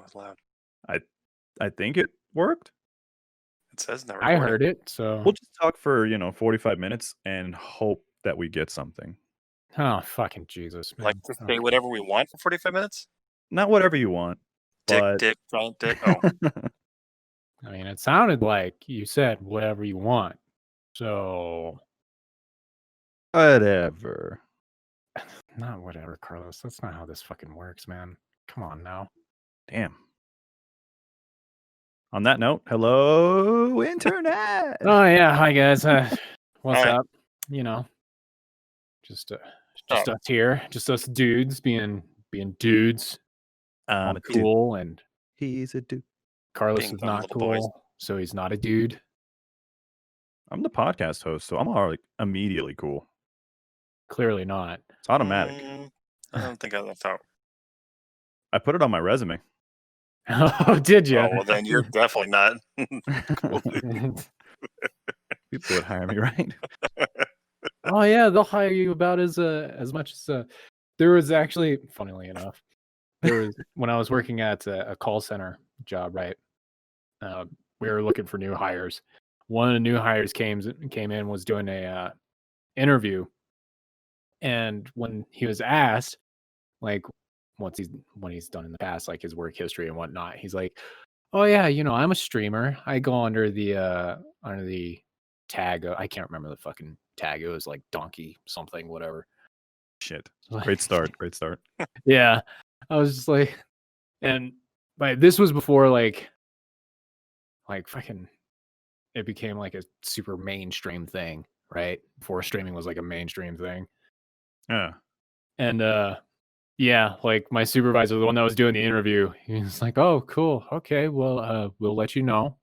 was loud. I think it worked. It says not I recording. heard it, so We'll just talk for 45 minutes and hope that we get something. oh fucking Jesus, man. Like to say whatever we want for 45 minutes? Not whatever you want, but Dick, giant dick. Oh, I mean, it sounded like you said whatever you want. So whatever. not whatever, Carlos. That's not how this fucking works, man. Come on now. Damn. On that note, hello, internet. Oh yeah, hi guys. What's Hi. up? Just us here, just us dudes being dudes, I'm a dude. cool, and He's a dude. Carlos Being is fun not little cool, boys. so he's not a dude. I'm the podcast host, so I'm already immediately cool. Clearly not. It's automatic. I don't think I left out. I put it on my resume. Oh, did you? Oh, well, then you're definitely not. Cool. People would hire me, right? Oh yeah, they'll hire you about as much as there was actually, funnily enough, there was when I was working at a call center job, right? We were looking for new hires. One of the new hires came in, was doing a interview, and when he was asked, like, when he's done in the past, like his work history and whatnot, he's like, "Oh yeah, I'm a streamer. I go under the tag. I can't remember the fucking tag. It was like donkey something, whatever." Shit. Great start. Great start. Yeah, I was just like, and but this was before like fucking it became like a super mainstream thing, right? Before streaming was like a mainstream thing. Yeah. And yeah, like my supervisor, the one that was doing the interview, he was like, "Oh, cool. Okay, well, we'll let you know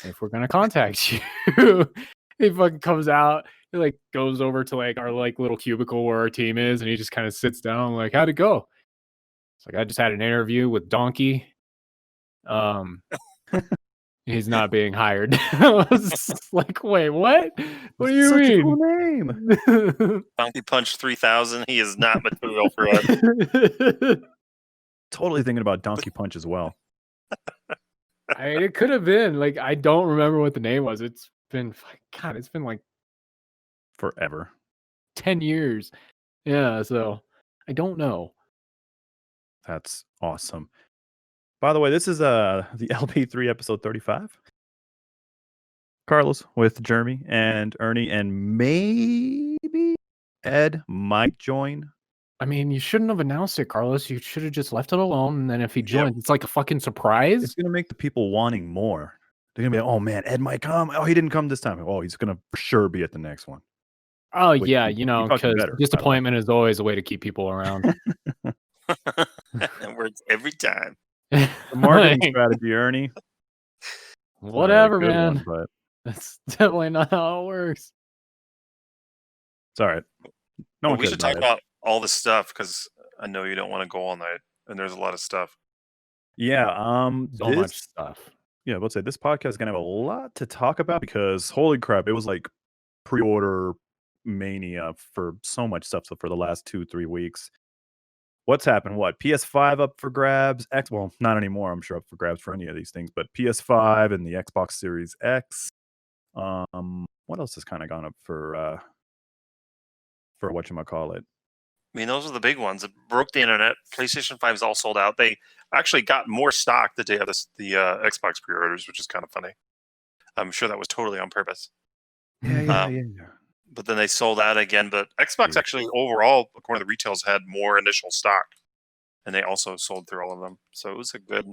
if we're gonna contact you." He fucking comes out, he like goes over to like our like little cubicle where our team is, and he just kind of sits down, like, "How'd it go?" It's like, "I just had an interview with Donkey. He's not being hired." I was just like, "Wait, what? What do you Such mean?" a cool name. Donkey Punch 3000. He is not material for us. Totally thinking about Donkey Punch as well. It could have been like, I don't remember what the name was. It's been like Forever. 10 years. Yeah, so I don't know. That's awesome. By the way, this is the LP3 episode 35. Carlos with Jeremy and Ernie, and maybe Ed might join. I mean, you shouldn't have announced it, Carlos. You should have just left it alone, and then if he joins, it's like a fucking surprise. It's gonna make the people wanting more. They're gonna be like, "Oh man, Ed might come. Oh, he didn't come this time. Oh, he's gonna for sure be at the next one." Oh Which yeah, we because fucking better, by the way. disappointment is always a way to keep people around. It works every time. The marketing strategy, Ernie. Whatever, Good man. one, but That's definitely not how it works. it's all right. No Well, one we cares should talk it. about all this stuff because I know you don't want to go all night, and there's a lot of stuff. Yeah. So much stuff. Yeah, let's say this podcast is gonna have a lot to talk about because holy crap, it was like pre-order mania for so much stuff for the last 2-3 weeks. What's happened? What? PS5 up for grabs? Well, not anymore, I'm sure up for grabs for any of these things, but PS5 and the Xbox Series X. What else has kind of gone up for whatchamacallit? I mean, those are the big ones. It broke the internet. PlayStation 5 is all sold out. They actually got more stock the day of the Xbox pre-orders, which is kind of funny. I'm sure that was totally on purpose. Yeah. But then they sold out again. But Xbox actually overall, according to the retails, had more initial stock, and they also sold through all of them. So it was a good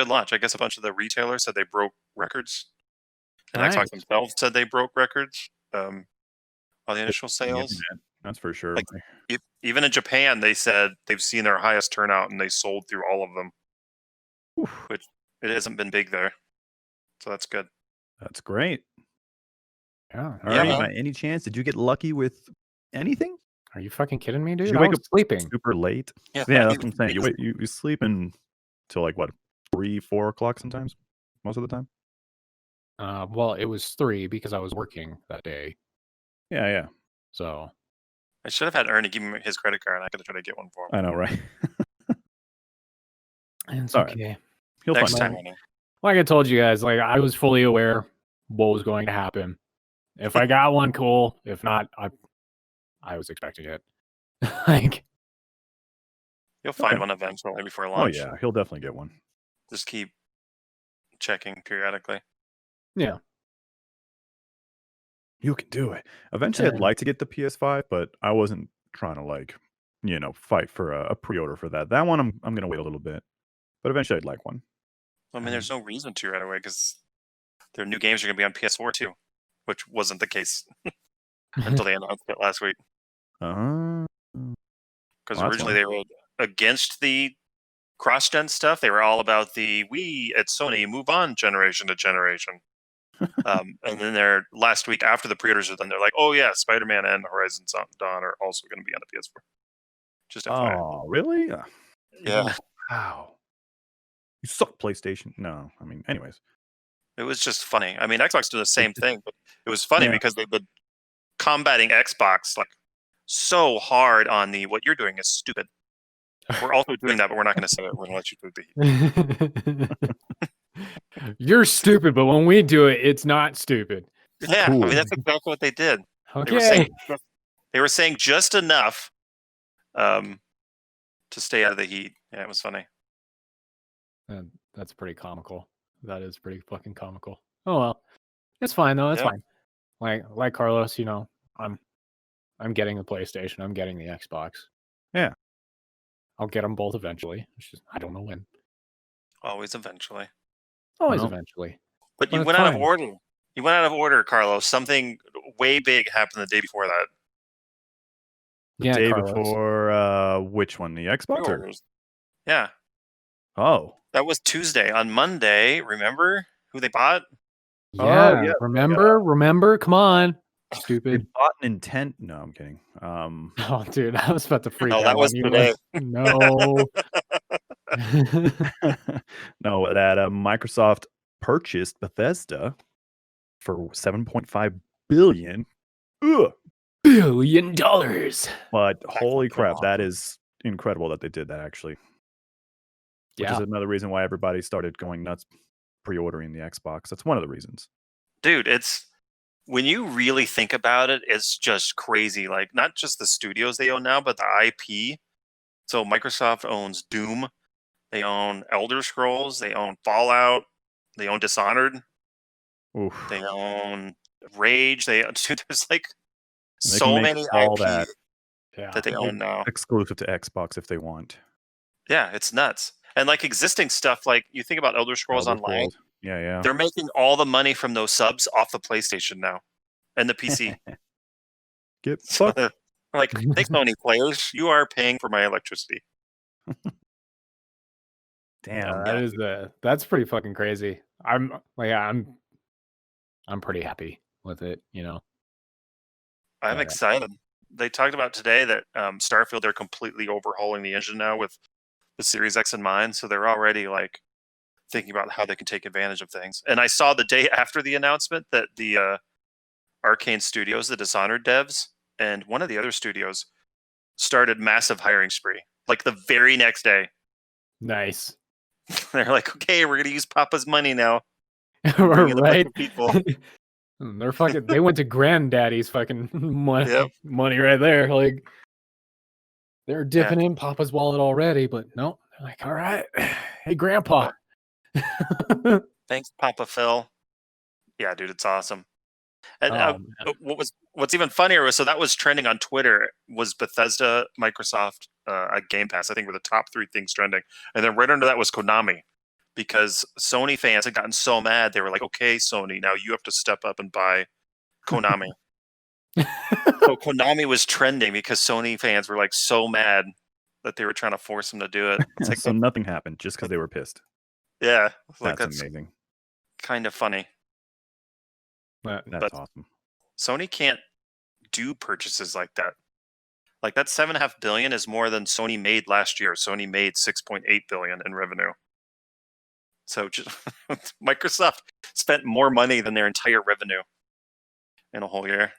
launch. I guess a bunch of the retailers said they broke records, and Nice. Xbox themselves said they broke records on the initial sales. That's for sure. Like, even in Japan, they said they've seen their highest turnout, and they sold through all of them. Oof. Which it hasn't been big there, so that's good. That's great. Yeah. Ernie, by any chance, did you get lucky with anything? Are you fucking kidding me, dude? Did you I wake was up sleeping super late? Yeah, That's what I'm saying. You sleep until like what, 3-4 o'clock sometimes, most of the time. Well, it was 3 because I was working that day. Yeah. So I should have had Ernie give me his credit card, and I could have tried to get one for him. I know, right? It's All right. okay. He'll Next find time, it. Ernie. Like I told you guys, like I was fully aware what was going to happen. If I got one, cool. If not, I was expecting it. Like, You'll find Okay. one eventually before Oh launch. yeah, he'll definitely get one. Just keep checking periodically. yeah. You can do it. Eventually, I'd And- like to get the PS5, but I wasn't trying to fight for a pre-order for that. That one, I'm gonna wait a little bit, but eventually, I'd like one. I mean, there's no reason to right away because their new games are going to be on PS4 too, which wasn't the case until they announced it last week. Uh, Because Well, that's originally fun. they were against the cross-gen stuff. They were all about the we at Sony move on generation to generation. And then they're last week after the pre-orders are done, they're like, oh yeah, Spider-Man and Horizon Dawn are also going to be on the PS4. Just FYI. Oh, really? Yeah. Wow. You suck, PlayStation. No, I mean, anyways. It was just funny. I mean, Xbox did the same thing, but it was funny Yeah. because they've been combating Xbox like so hard on the what you're doing is stupid. We're also doing that, but we're not going to say it. We're going to let you do the You're stupid, but when we do it, it's not stupid. Yeah, Cool. I mean that's exactly what they did. Okay. They were saying just enough to stay out of the heat. Yeah, it was funny. And that's pretty comical. That is pretty fucking comical. Oh well, it's fine though. It's Yeah. fine. Like Carlos, I'm getting the PlayStation. I'm getting the Xbox. Yeah. I'll get them both eventually. It's just I don't know when. Always eventually. Always Well, eventually. But But you it's went out of fine. order. You went out of order, Carlos. Something way big happened the day before that. The Yeah, day Carlos. before which one? The Xbox? Or? Pre-orders. Yeah, Oh. that was Tuesday. On Monday, remember who they bought? Yeah, yeah, remember? Come on, They stupid. bought Nintendo. No, I'm kidding. Oh, dude, I was about to freak No, out that was on you. today. No. No, that Microsoft purchased Bethesda for $7.5 billion. Ugh. $1 billion. But holy fucking crap, that awesome. is incredible that they did that actually. Which Yeah. is another reason why everybody started going nuts pre-ordering the Xbox. That's one of the reasons. Dude, it's when you really think about it, it's just crazy. Like not just the studios they own now, but the IP. So Microsoft owns Doom, they own Elder Scrolls, they own Fallout, they own Dishonored, Oof. they own Rage. Dude, there's like And they can so make many all IP that that they own now. exclusive to Xbox if they want. Yeah, it's nuts. And like existing stuff, like you think about Elder Scrolls Elder Online, Scrolls. Yeah. they're making all the money from those subs off the PlayStation now and the PC. Get So fucked. they're like, thanks, Sony players. You are paying for my electricity. Damn. That's pretty fucking crazy. I'm pretty happy with it, I'm excited. They talked about today that Starfield, they're completely overhauling the engine now with the Series X in mind. So they're already like thinking about how they can take advantage of things. And I saw the day after the announcement that the Arcane Studios, the Dishonored devs, and one of the other studios started massive hiring spree. Like the very next day. Nice. They're like, okay, we're going to use Papa's money now. Bring in a bunch Right? of people. They're fucking. They went to granddaddy's fucking money, Yep. money right there. Like they're dipping in Papa's wallet already, but no, they're like, all right, hey, Grandpa. Thanks, Papa Phil. Yeah, dude, it's awesome. And Oh, what's even funnier was, so that was trending on Twitter, was Bethesda, Microsoft, Game Pass. I think were the top 3 things trending, and then right under that was Konami, because Sony fans had gotten so mad they were like, "Okay, Sony, now you have to step up and buy Konami." So Konami was trending because Sony fans were like so mad that they were trying to force them to do it. It's like, So nothing happened just because they were pissed. yeah, like That's that's amazing. kind of funny. That's But awesome. Sony can't do purchases like that. Like that $7.5 billion is more than Sony made last year. Sony made $6.8 billion in revenue. So just Microsoft spent more money than their entire revenue in a whole year.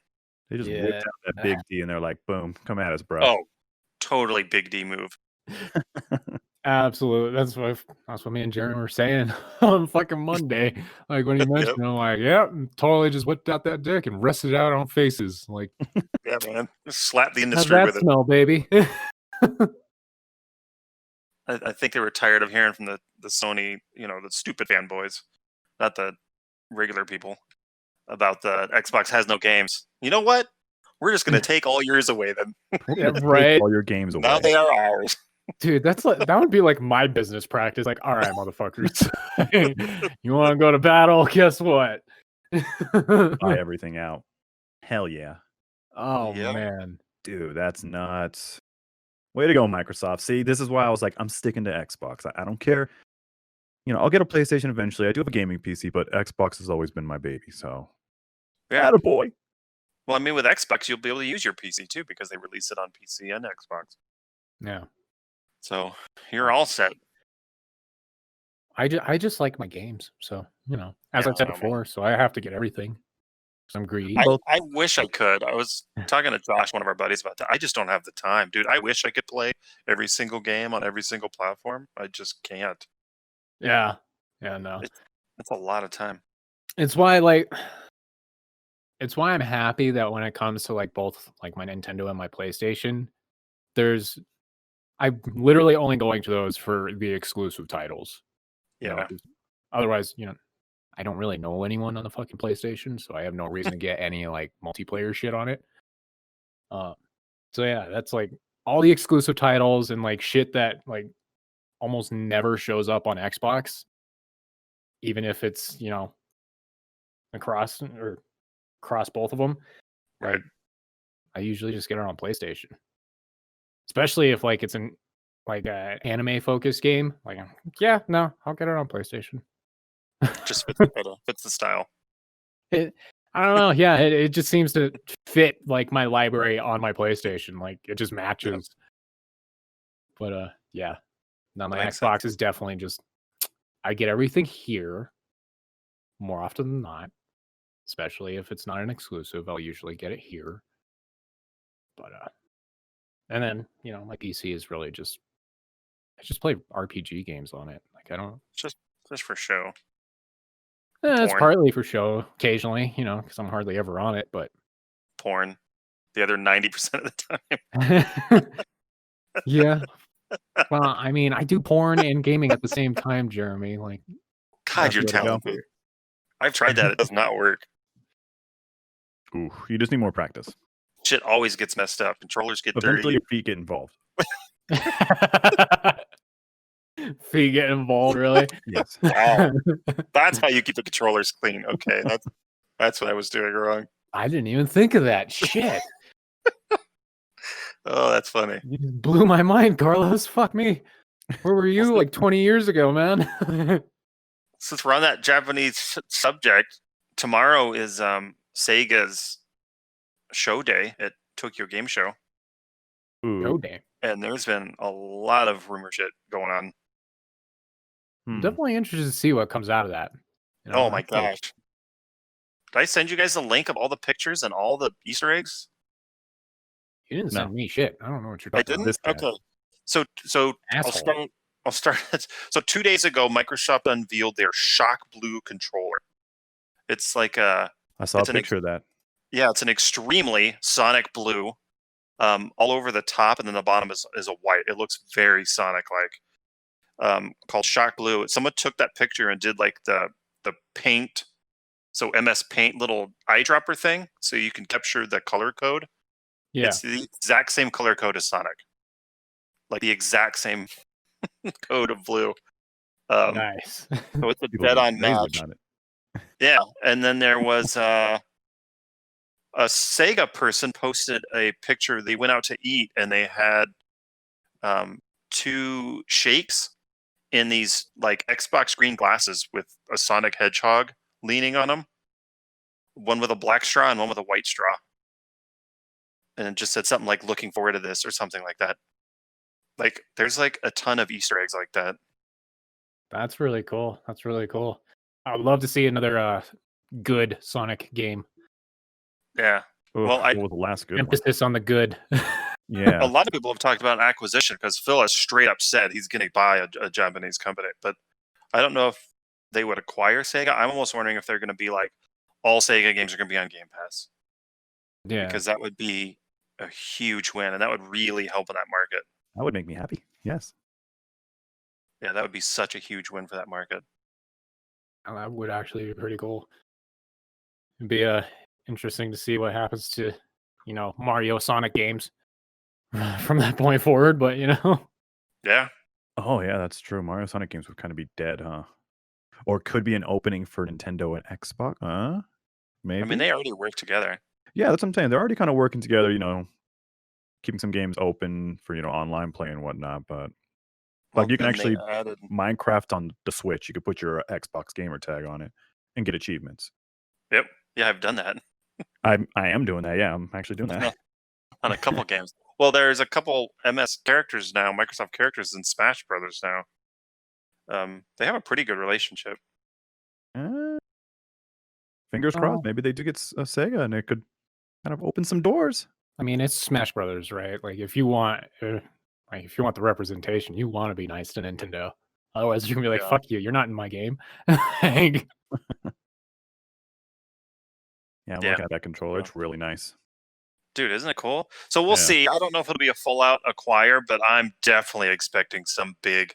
They just whipped out that big D and they're like, boom, come at us, bro. Oh, totally big D move. Absolutely. That's what me and Jeremy were saying on fucking Monday. Like when he mentioned, it, I'm like, yeah, totally just whipped out that dick and rested out on faces. Like, Yeah, man. Just slap the how's industry that with it. smell, baby? I think they were tired of hearing from the Sony, the stupid fanboys, not the regular people, about the Xbox has no games. You know what? We're just going to take all yours away then. Yeah, right. All your games away. Now they are ours. Dude, that would be like my business practice. Like, all right, motherfuckers, you want to go to battle? Guess what? Buy everything out. Hell yeah. Oh Yep. man, dude, that's nuts. Way to go, Microsoft. See, this is why I was like, I'm sticking to Xbox. I don't care. I'll get a PlayStation eventually. I do have a gaming PC, but Xbox has always been my baby. So, Yeah. attaboy. Well, I mean, with Xbox, you'll be able to use your PC too because they release it on PC and Xbox. yeah. So you're all set. I just like my games, so as Yeah, I said I know, man. before, so I have to get everything because I'm greedy. I wish I could. I was talking to Josh, one of our buddies, about that. I just don't have the time, dude. I wish I could play every single game on every single platform. I just can't. Yeah, no. It's a lot of time. It's why I'm happy that when it comes to like both like my Nintendo and my PlayStation, I'm literally only going to those for the exclusive titles. Yeah. 'Cause otherwise, I don't really know anyone on the fucking PlayStation, so I have no reason to get any like multiplayer shit on it. So yeah, that's like all the exclusive titles and like shit that like almost never shows up on Xbox, even if it's across both of them. Right. I usually just get it on PlayStation, especially if like it's an anime focused game. Like, yeah, no, I'll get it on PlayStation. Just fits the style. I don't know. Yeah, it just seems to fit like my library on my PlayStation. Like it just matches. But yeah. Now my Makes Xbox is definitely just I get everything here more often than not. Especially if it's not an exclusive, I'll usually get it here. But and then, my PC is really I just play RPG games on it. Like I don't Just for show. it's Porn. partly for show occasionally, because I'm hardly ever on it, but Porn. The other 90% of the time. yeah. Well, I mean, I do porn and gaming at the same time, Jeremy. Like, God, you're That's the way to go. talented. I've tried that. It does not work. Ooh, you just need more practice. Shit always gets messed up. Controllers get Eventually, dirty. your feet get involved. feet get involved, really? Yes. Wow. That's how you keep the controllers clean. Okay, that's what I was doing wrong. I didn't even think of that. Shit. Oh, that's funny. You just blew my mind, Carlos. Fuck me. Where were you like 20 years ago, man? Since we're on that Japanese subject, tomorrow is Sega's show day at Tokyo Game Show. Ooh. Oh, damn. And there's been a lot of rumor shit going on. I'm definitely interested to see what comes out of that. Oh my gosh. Did I send you guys the link of all the pictures and all the Easter eggs? You didn't send me shit. I don't know what you're I talking didn't? about. Okay. So Asshole. I'll start. So 2 days ago, Microsoft unveiled their Shock Blue controller. It's like I saw a it's picture of that. Yeah, it's an extremely Sonic blue. All over the top, and then the bottom is a white. It looks very Sonic-like. Called Shock Blue. Someone took that picture and did like the paint, so MS Paint little eyedropper thing, so you can capture the color code. Yeah. It's the exact same color code as Sonic, like the exact same code of blue. Nice. So it's a People dead-on are crazy match. about it. Yeah, and then there was a Sega person posted a picture. They went out to eat, and they had 2 shakes in these like Xbox green glasses with a Sonic Hedgehog leaning on them. One with a black straw and one with a white straw. And it just said something like "looking forward to this" or something like that. Like there's like a ton of Easter eggs like that. That's really cool. That's really cool. I would love to see another good Sonic game. Yeah. Oof, Well, what was the last good one? Emphasis on the good. Yeah. A lot of people have talked about an acquisition because Phil has straight up said he's going to buy a Japanese company. But I don't know if they would acquire Sega. I'm almost wondering if they're going to be like all Sega games are going to be on Game Pass. Yeah. Because that would be a huge win, and that would really help in that market. That would make me happy. Yes. Yeah, that would be such a huge win for that market. That would actually be pretty cool. It'd be interesting to see what happens to, Mario Sonic games from that point forward, but Yeah. Oh yeah, that's true. Mario Sonic games would kind of be dead, huh? Or could be an opening for Nintendo and Xbox. Maybe. I mean, they already work together. Yeah, that's what I'm saying. They're already kind of working together, keeping some games open for, online play and whatnot. But like you can actually Minecraft on the Switch. You could put your Xbox gamer tag on it and get achievements. Yep. Yeah, I've done that. I am doing that. Yeah, I'm actually doing that. On a couple games. Well, there's a couple MS characters now, Microsoft characters in Smash Brothers now. They have a pretty good relationship. Fingers crossed. Maybe they do get a Sega, and it could kind of open some doors. I mean, it's Smash Brothers, right? Like, if you want the representation, you want to be nice to Nintendo. Otherwise, you're gonna be like, "Fuck you! You're not in my game." Yeah, look at that controller. It's really nice. Dude, isn't it cool? So we'll see. I don't know if it'll be a full-out acquire, but I'm definitely expecting some big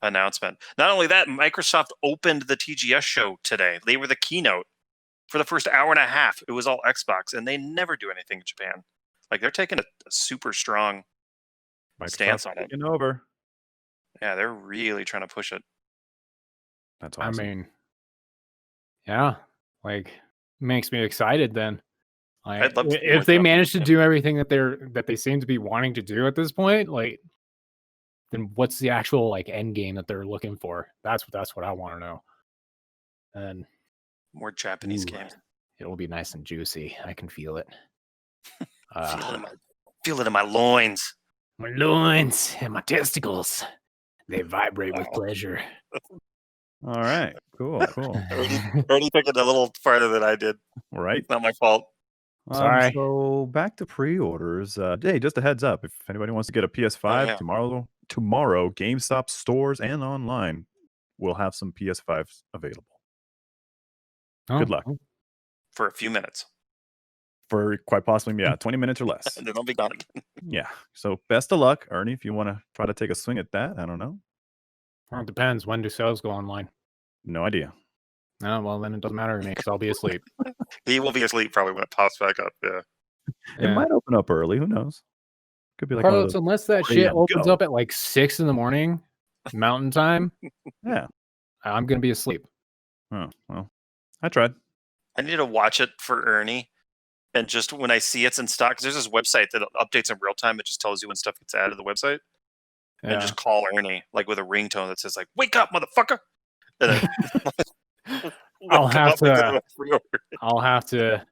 announcement. Not only that, Microsoft opened the TGS show today. They were the keynote for the first hour and a half. It was all Xbox, and they never do anything in Japan. Like, they're taking a super strong stance on it. Over. Yeah, they're really trying to push it. That's awesome. I mean, yeah, like, makes me excited then. I'd love to if they manage to do everything that they seem to be wanting to do at this point, like, then what's the actual end game that they're looking for? That's what I want to know. And more Japanese games. It'll be nice and juicy. I can feel it. Feel it in my loins. My loins and my testicles. They vibrate with pleasure. All right. Cool. Ernie took it a little farther than I did. Right. Not my fault. Sorry. So back to pre-orders. Hey, just a heads up. If anybody wants to get a PS5 tomorrow, GameStop stores and online will have some PS5s available. Good luck. For a few minutes. For quite possibly, 20 minutes or less. And then they'll be gone again. Yeah. So best of luck, Ernie, if you want to try to take a swing at that. I don't know. Well, it depends. When do sales go online? No idea. Oh, well, then it doesn't matter to me because I'll be asleep. He will be asleep probably when it pops back up. Yeah. It might open up early. Who knows? Could be like Carlos, unless that shit opens up at 6 a.m. Mountain Time. Yeah. I'm going to be asleep. Oh, well, I tried. I need to watch it for Ernie. And just when I see it's in stock, because there's this website that updates in real time. It just tells you when stuff gets added to the website. Yeah. And just call Ernie, like with a ringtone that says, like, "Wake up, motherfucker!" And then I'll have to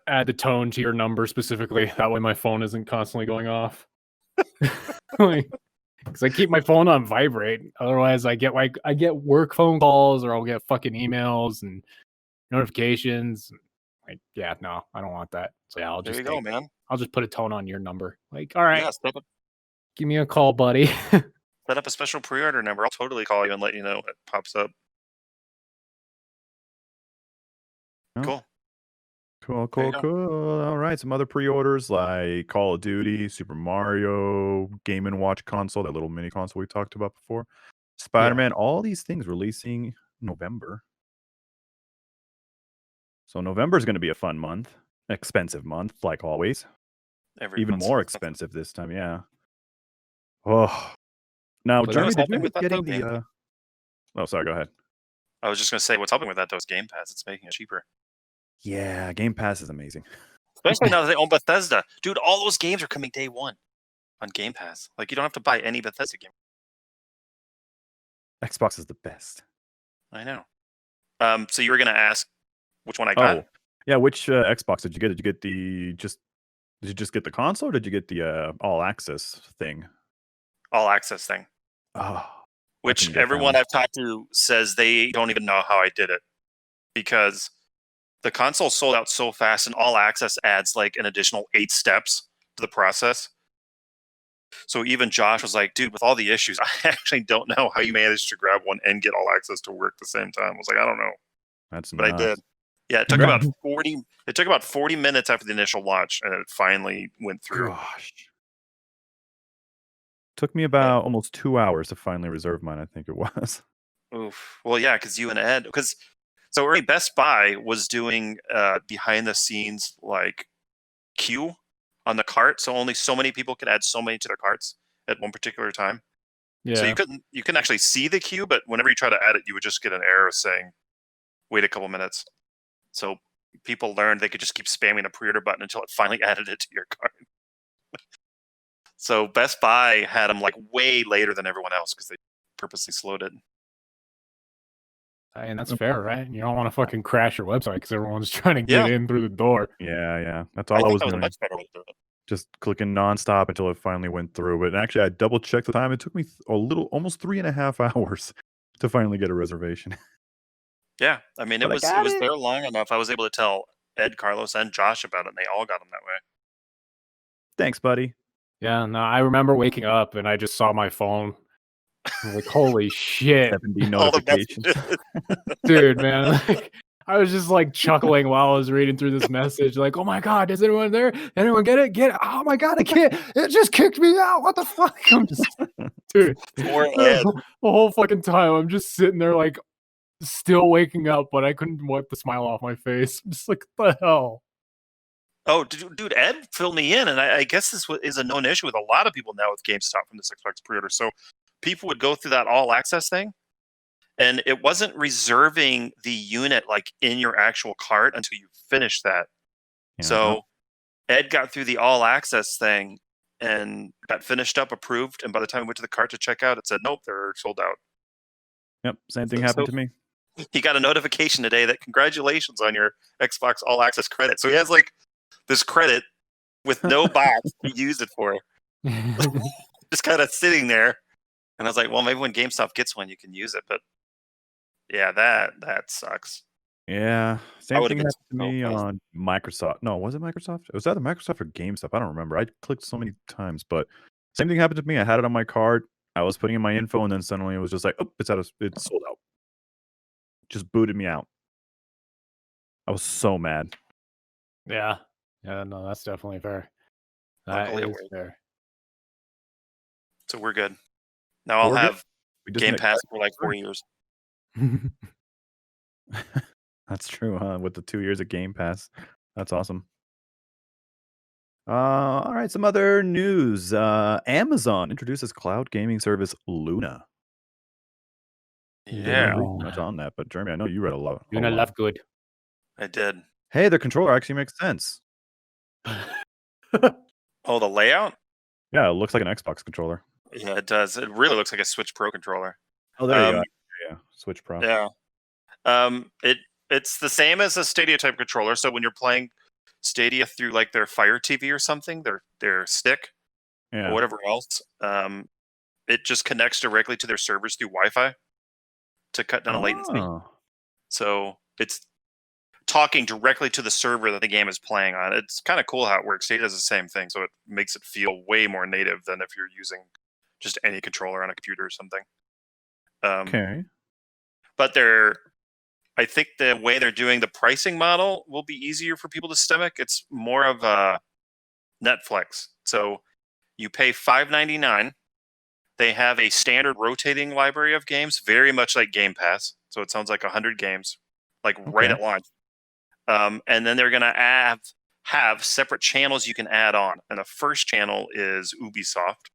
add the tone to your number specifically. That way my phone isn't constantly going off. Because I keep my phone on vibrate. Otherwise, I get work phone calls, or I'll get fucking emails and notifications. No, I don't want that. So I'll just go, man. I'll just put a tone on your number. Like, all right, give me a call, buddy. Set up a special pre-order number. I'll totally call you and let you know when it pops up. Cool. All right, some other pre-orders like Call of Duty, Super Mario, Game & Watch console, that little mini console we talked about before, Spider-Man, all these things releasing November. So November is going to be a fun month, expensive month, like always. Even more expensive this time, yeah. Oh, now Jeremy, did you end up getting the? Oh, sorry. Go ahead. I was just going to say, what's helping with that though is Game Pass. It's making it cheaper. Yeah, Game Pass is amazing. Especially now that they own Bethesda. Dude, all those games are coming day one on Game Pass. Like, you don't have to buy any Bethesda game. Xbox is the best. I know. So you were going to ask which one I got? Oh, yeah. Which Xbox did you get? Did you get Did you just get the console, or did you get the all access thing? All access thing. Oh. Which everyone I've talked to says they don't even know how I did it, because the console sold out so fast, and all access adds like an additional 8 steps to the process. So even Josh was like, dude, with all the issues, I actually don't know how you managed to grab one and get all access to work at the same time. I was like, I don't know. That's But nuts. I did. Yeah, it took about 40 minutes after the initial launch, and it finally went through. Gosh. Took me about almost 2 hours to finally reserve mine, I think it was. Oof. Well, yeah, because you and Ed, so Ernie, Best Buy was doing behind the scenes like queue on the cart, so only so many people could add so many to their carts at one particular time. Yeah. So you couldn't actually see the queue, but whenever you try to add it, you would just get an error saying, "Wait a couple minutes." So people learned they could just keep spamming the pre-order button until it finally added it to your cart. So Best Buy had them like way later than everyone else because they purposely slowed it. And that's fair, right? You don't want to fucking crash your website because everyone's trying to get in through the door. Yeah. That's all I was that was doing. a much better way to do it. Just clicking nonstop until it finally went through. But actually, I double checked the time. It took me almost 3.5 hours to finally get a reservation. Yeah, I mean, it was there long enough. I was able to tell Ed, Carlos, and Josh about it, and they all got them that way. Thanks, buddy. Yeah, no, I remember waking up and I just saw my phone. I'm like, holy shit. 70 notifications. Dude, man. Like, I was just like chuckling while I was reading through this message. Like, oh my God, is anyone there? Anyone get it? Get it? Oh my God, I can't. It just kicked me out. What the fuck? I'm just, dude. Poor Ed. The whole fucking time, I'm just sitting there like still waking up, but I couldn't wipe the smile off my face. I'm just like, what the hell? Oh, dude, Ed filled me in, and I guess this is a known issue with a lot of people now with GameStop from this Xbox pre-order. So people would go through that all access thing, and it wasn't reserving the unit like in your actual cart until you finish that. Yeah. So Ed got through the all access thing and got finished up, approved, and by the time we went to the cart to check out, it said, nope, they're sold out. Yep, same thing happened to me. He got a notification today that congratulations on your Xbox All Access credit. So he has like this credit with no box to use it for. Just kind of sitting there. And I was like, well, maybe when GameStop gets one, you can use it. But yeah, that sucks. Yeah, same thing happened to me surprised. on Microsoft. No, was it Microsoft? It was either Microsoft or GameStop. I don't remember. I clicked so many times, but same thing happened to me. I had it on my card. I was putting in my info, and then suddenly it was just like, oh, it's sold out. Just booted me out. I was so mad. Yeah. Yeah, no, that's definitely fair. That Luckily it is worked. fair. So we're good. Now I'll We're good. have We just Game make- Pass for like 4 years. That's true, huh? With the 2 years of Game Pass. That's awesome. All right, some other news. Amazon introduces cloud gaming service Luna. Yeah, Didn't read much on that, but Jeremy, I know you read a lot. You're gonna love good. I did. Hey, the controller actually makes sense. Oh, the layout? Yeah, it looks like an Xbox controller. Yeah, it does. It really looks like a Switch Pro controller. Oh, there you go. Yeah, Switch Pro. Yeah. It's the same as a Stadia type controller. So when you're playing Stadia through like their Fire TV or something, their stick Yeah. or whatever else, it just connects directly to their servers through Wi-Fi to cut down on latency. Oh. So it's talking directly to the server that the game is playing on. It's kind of cool how it works. Stadia does the same thing, so it makes it feel way more native than if you're using just any controller on a computer or something. Okay. But I think the way they're doing the pricing model will be easier for people to stomach. It's more of a Netflix. So you pay $5.99. They have a standard rotating library of games, very much like Game Pass. So it sounds like 100 games, like right at launch. And then they're going to have separate channels you can add on. And the first channel is Ubisoft,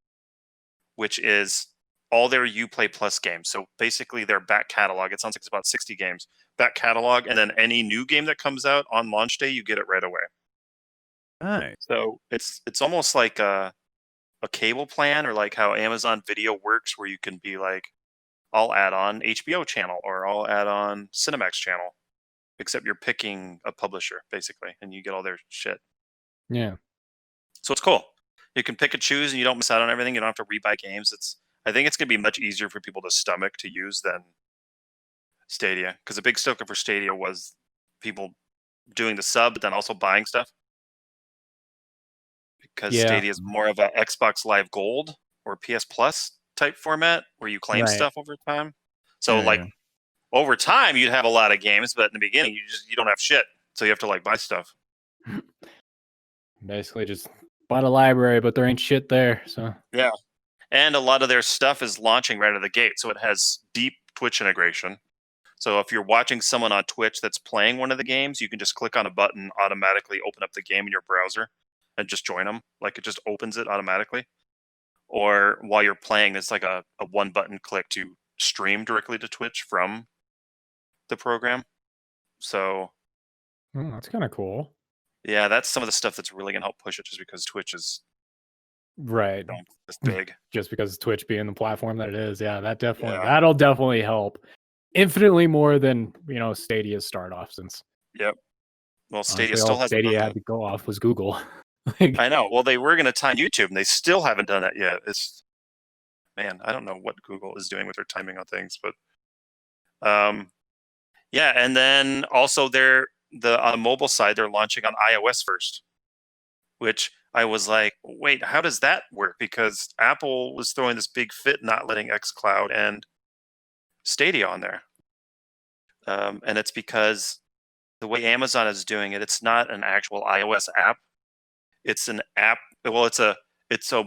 which is all their Uplay Plus games. So basically their back catalog. It sounds like it's about 60 games. Back catalog, and then any new game that comes out on launch day, you get it right away. Nice. So it's almost like a cable plan, or like how Amazon Video works, where you can be like, I'll add on HBO channel, or I'll add on Cinemax channel, except you're picking a publisher basically, and you get all their shit. Yeah. So it's cool. You can pick and choose, and you don't miss out on everything. You don't have to rebuy games. I think it's going to be much easier for people to stomach to use than Stadia, because the big sticker for Stadia was people doing the sub, but then also buying stuff. because Yeah. Stadia is more of a Xbox Live Gold or PS Plus type format where you claim Right. stuff over time. So Yeah, like yeah. over time you'd have a lot of games, but in the beginning you don't have shit. So you have to like buy stuff. Basically, just bought a library, but there ain't shit there. So Yeah. And a lot of their stuff is launching right out of the gate. So it has deep Twitch integration. So if you're watching someone on Twitch that's playing one of the games, you can just click on a button, automatically open up the game in your browser and just join them. Like it just opens it automatically. Or while you're playing, it's like a one button click to stream directly to Twitch from the program. So that's kind of cool. yeah, that's some of the stuff that's really going to help push it just because Twitch is Right. this big. Just because Twitch being the platform that it is. Yeah, Yeah. that'll definitely help. Infinitely more than, Stadia's start off, since Yep. Well, Stadia honestly, still all hasn't Stadia done had to go off was Google. Like, I know. Well, they were going to time YouTube, and they still haven't done that yet. Man, I don't know what Google is doing with their timing on things, but yeah. And then also on the mobile side, they're launching on iOS first, which I was like, wait, how does that work? Because Apple was throwing this big fit not letting xCloud and Stadia on there, and it's because the way Amazon is doing it, it's not an actual iOS app. It's an app. Well, it's a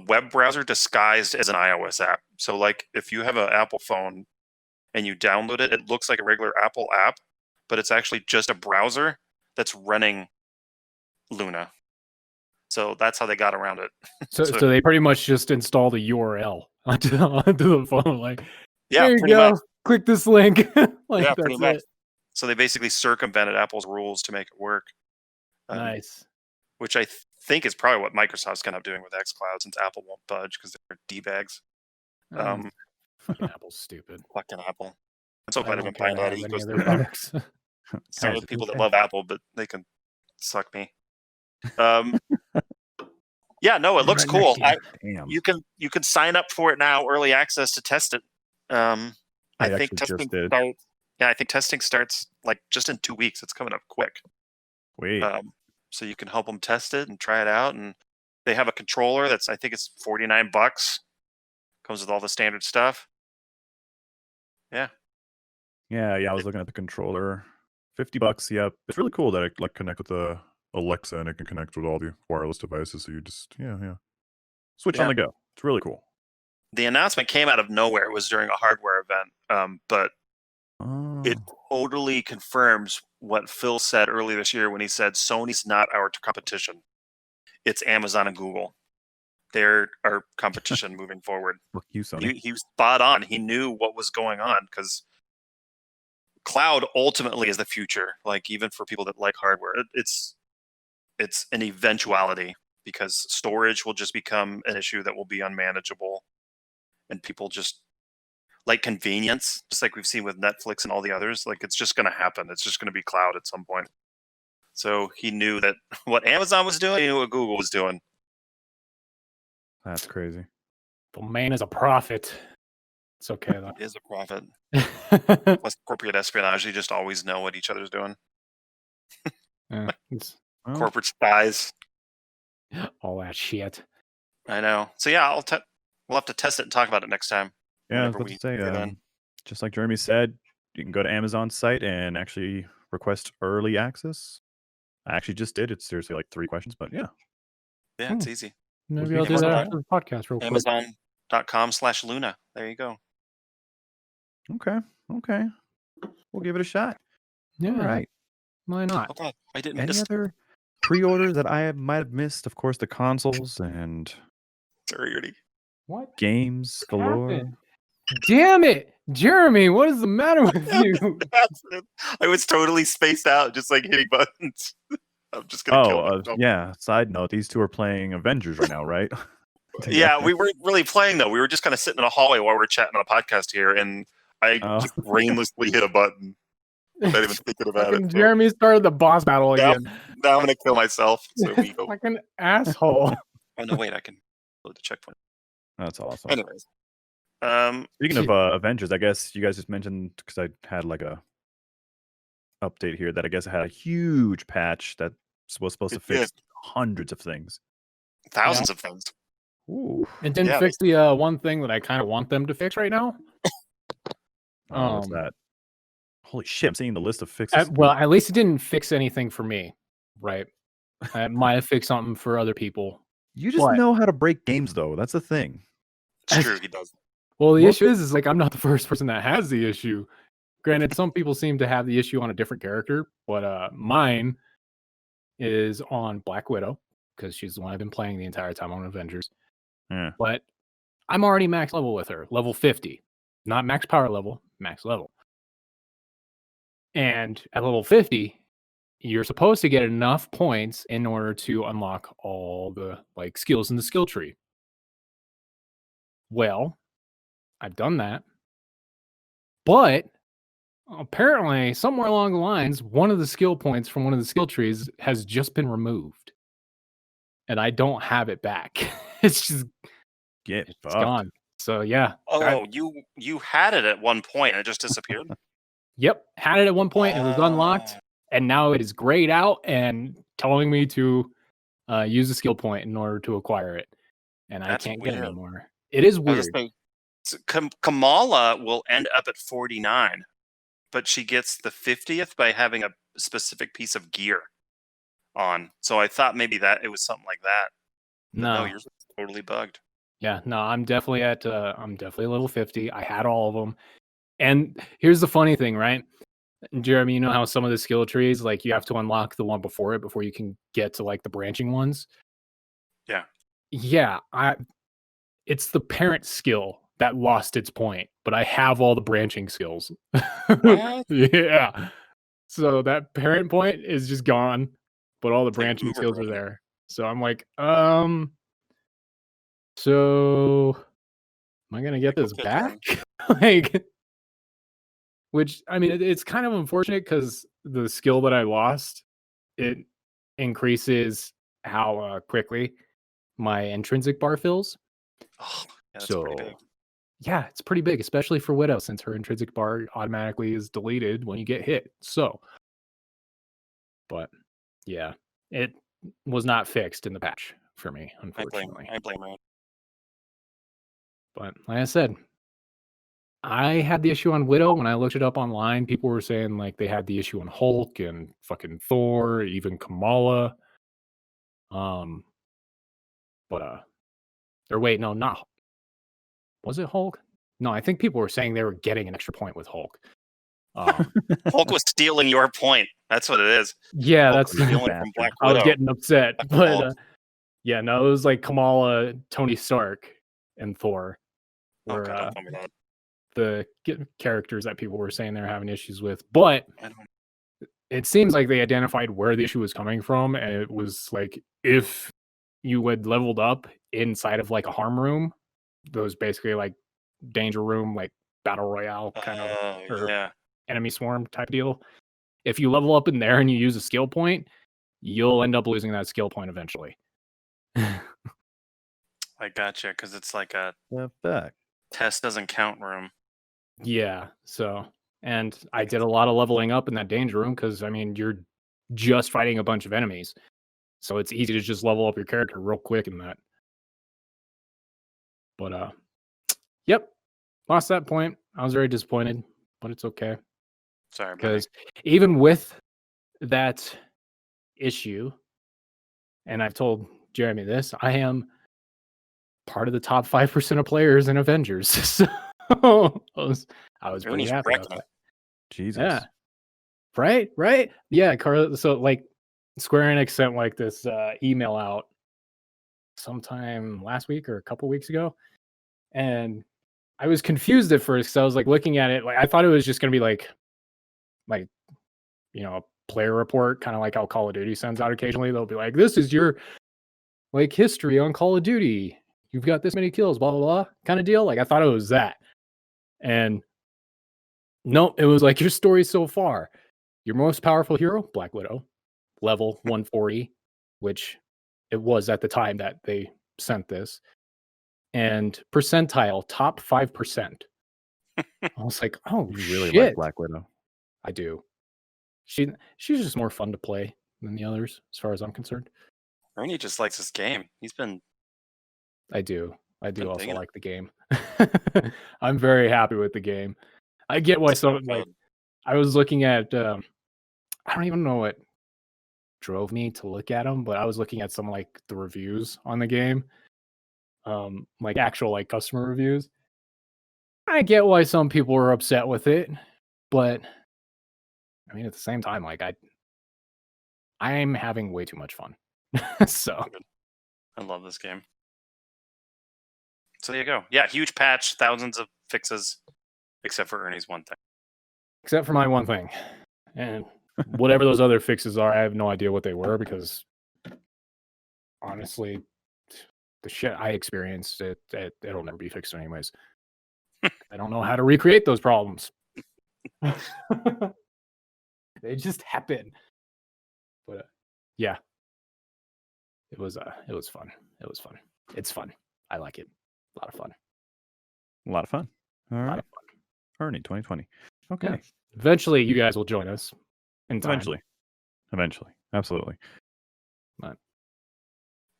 web browser disguised as an iOS app. So like if you have an Apple phone and you download it, it looks like a regular Apple app, but it's actually just a browser that's running Luna. So that's how they got around it. so they pretty much just installed a URL onto the phone. Like, Yeah, there you pretty go. much. Click this link. Like, Yeah, that's pretty much. it. So they basically circumvented Apple's rules to make it work. Nice. Which I think is probably what Microsoft's kind of doing with xCloud, since Apple won't budge because they're D-bags. Fucking Apple's stupid. Fucking Apple. That's so I bad don't I've been care buying to that have any of their ecosystem. products. Sorry Guys, to people that okay. love Apple, but they can suck me. Yeah, no, it looks Right next cool. to you. Damn. You can sign up for it now, early access, to test it. I think actually testing just did. starts. Yeah, I think testing starts like just in 2 weeks. It's coming up quick. Wait. So you can help them test it and try it out. And they have a controller that's, I think it's $49. Comes with all the standard stuff. Yeah. Yeah, I was looking at the controller. $50. Yep. It's really cool that it like connect with the Alexa and it can connect with all the wireless devices. So you just switch on Yeah. the go. It's really cool. The announcement came out of nowhere. It was during a hardware event. But it totally confirms what Phil said earlier this year when he said Sony's not our competition. It's Amazon and Google. They're our competition moving forward. Fuck you, Sony. He was spot on. He knew what was going on because cloud ultimately is the future. Like even for people that like hardware, it's an eventuality because storage will just become an issue that will be unmanageable, and people just like convenience, just like we've seen with Netflix and all the others. Like it's just going to happen. It's just going to be cloud at some point. So he knew that what Amazon was doing, he knew what Google was doing. That's crazy. The man is a prophet. It's okay though. It is a profit. Plus corporate espionage, they just always know what each other's doing. Yeah, Well, Corporate spies. all that shit. I know. So yeah, we'll have to test it and talk about it next time. yeah, I was whenever about to say, get in. just like Jeremy said, you can go to Amazon's site and actually request early access. I actually just did. It's seriously like 3 questions, but yeah. Yeah, it's easy. Maybe be I'll do that Amazon- after the podcast real quick. Amazon.com/Luna. There you go. Okay. We'll give it a shot. Yeah, All right. why not? Okay. I didn't Any miss other pre-orders that I might have missed? Of course, the consoles and Sorry, Ernie. What games galore. happened? Damn it, Jeremy! What is the matter with you? I was totally spaced out, just like hitting buttons. I'm just gonna kill myself. Yeah. Side note: these two are playing Avengers right now, right? Yeah, we weren't really playing though. We were just kind of sitting in a hallway while we were chatting on a podcast here, and I just brainlessly hit a button. Not even thinking about Fucking it. So Jeremy started the boss battle now, again. now I'm gonna kill myself. So we go. Fucking asshole. Oh no, wait, I can load the checkpoint. That's awesome. Anyways, Speaking of Avengers, I guess you guys just mentioned, because I had like a update here, that I guess it had a huge patch that was supposed to It did. fix hundreds of things. thousands of things. Ooh. It didn't Yeah, fix the one thing that I kind of want them to fix right now. What's that? Holy shit! I'm seeing the list of fixes. Well, at least it didn't fix anything for me, right? It might have fixed something for other people. You just know how to break games, though. That's the thing. It's true. He does. Well, the issue is like I'm not the first person that has the issue. Granted, some people seem to have the issue on a different character, but mine is on Black Widow because she's the one I've been playing the entire time on Avengers. Yeah. But I'm already max level with her, level 50. Not max power level, max level. And at level 50, you're supposed to get enough points in order to unlock all the like skills in the skill tree. Well, I've done that. But apparently, somewhere along the lines, one of the skill points from one of the skill trees has just been removed. And I don't have it back. It's just It's gone. So yeah. Oh, you had it at one point and it just disappeared? Yep. Had it at one point and it was unlocked. And now it is grayed out and telling me to use a skill point in order to acquire it. And I can't get it anymore. It is weird. Kamala will end up at 49, but she gets the 50th by having a specific piece of gear on. So I thought maybe that it was something like that. No, you're totally bugged. Yeah, no, I'm definitely level 50. I had all of them. And here's the funny thing, right? Jeremy, you know how some of the skill trees, like you have to unlock the one before it before you can get to like the branching ones? Yeah. Yeah, it's the parent skill that lost its point, but I have all the branching skills. What? Yeah. So that parent point is just gone, but all the branching skills are there. So I'm like, so am I gonna get this back? Like, which I mean, it's kind of unfortunate because the skill that I lost, it increases how quickly my intrinsic bar fills. Oh, yeah, that's pretty big. Yeah, it's pretty big, especially for Widow, since her intrinsic bar automatically is deleted when you get hit. So, but yeah, it was not fixed in the patch for me, unfortunately. I blame her. But like I said, I had the issue on Widow. When I looked it up online, people were saying like they had the issue on Hulk and fucking Thor, even Kamala. Or wait, no, not. Was it Hulk? No, I think people were saying they were getting an extra point with Hulk. Hulk was stealing your point. That's what it is. Yeah, Hulk that's was stealing from Black I Widow. was getting upset, but yeah, no, it was like Kamala, Tony Stark, and Thor were don't tell me that. the characters that people were saying they're having issues with. But it seems like they identified where the issue was coming from, and it was like if you had leveled up inside of like a harm room, those basically like danger room, like battle royale kind of, or enemy swarm type deal. If you level up in there and you use a skill point, you'll end up losing that skill point eventually. I gotcha, because it's like a test doesn't count room. Yeah, so, and I did a lot of leveling up in that danger room because, I mean, you're just fighting a bunch of enemies. So it's easy to just level up your character real quick in that. But, yep, lost that point. I was very disappointed, but it's okay. Sorry, because even with that issue, and I've told Jeremy this, I am part of the top 5% of players in Avengers. So I was pretty happy about that. Jesus. Yeah. Right? Yeah, so like Square Enix sent like this email out sometime last week or a couple weeks ago. And I was confused at first because I was like looking at it, like I thought it was just gonna be like you know, a player report, kind of like how Call of Duty sends out occasionally. They'll be like, this is your like history on Call of Duty. You've got this many kills, blah, blah, blah, kind of deal. Like I thought it was that. And no, it was like your story so far. Your most powerful hero, Black Widow, level 140, which it was at the time that they sent this. And percentile, top 5%. I was like, oh, you really shit. like Black Widow. I do. She's just more fun to play than the others, as far as I'm concerned. Ernie just likes this game. He's been I do. I do Been also digging it. like the game. I'm very happy with the game. I get why so some like good. I was looking at I don't even know what drove me to look at them, but I was looking at some like the reviews on the game. Like actual like customer reviews. I get why some people were upset with it, but I mean at the same time, like I'm having way too much fun. So I love this game. So there you go. Yeah, huge patch, thousands of fixes, except for Ernie's one thing. except for my one thing. And whatever those other fixes are, I have no idea what they were because honestly, the shit I experienced, it'll never be fixed anyways. I don't know how to recreate those problems. They just happen. But yeah, it was fun. It was fun. It's fun. I like it. A lot of fun. A lot of fun. All A lot right. of fun. Ernie 2020. Okay. Yeah. Eventually, you guys will join us. In time. Eventually. Absolutely. But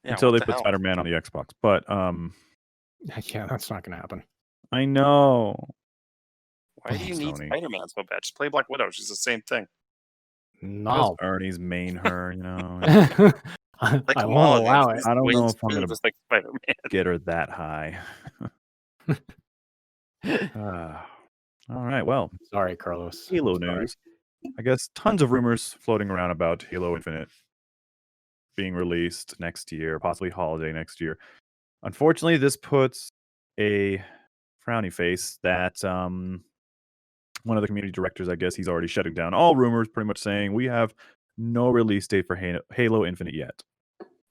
Yeah, Until what they the put hell? Spider-Man on the Xbox. But yeah, that's not going to happen. I know. Why do you need Sony. Spider-Man so bad? Just play Black Widow. She's the same thing. No. Ernie's main her, you know. Like, I come won't on, allow man. it. I don't know if I'm Wayne's gonna just like Spider-Man. get her that high. All right. Well, Sorry, Carlos. Halo Sorry. news. I guess tons of rumors floating around about Halo Infinite being released next year, possibly holiday next year. Unfortunately, this puts a frowny face that one of the community directors, I guess, he's already shutting down all rumors, pretty much saying we have no release date for Halo Infinite yet.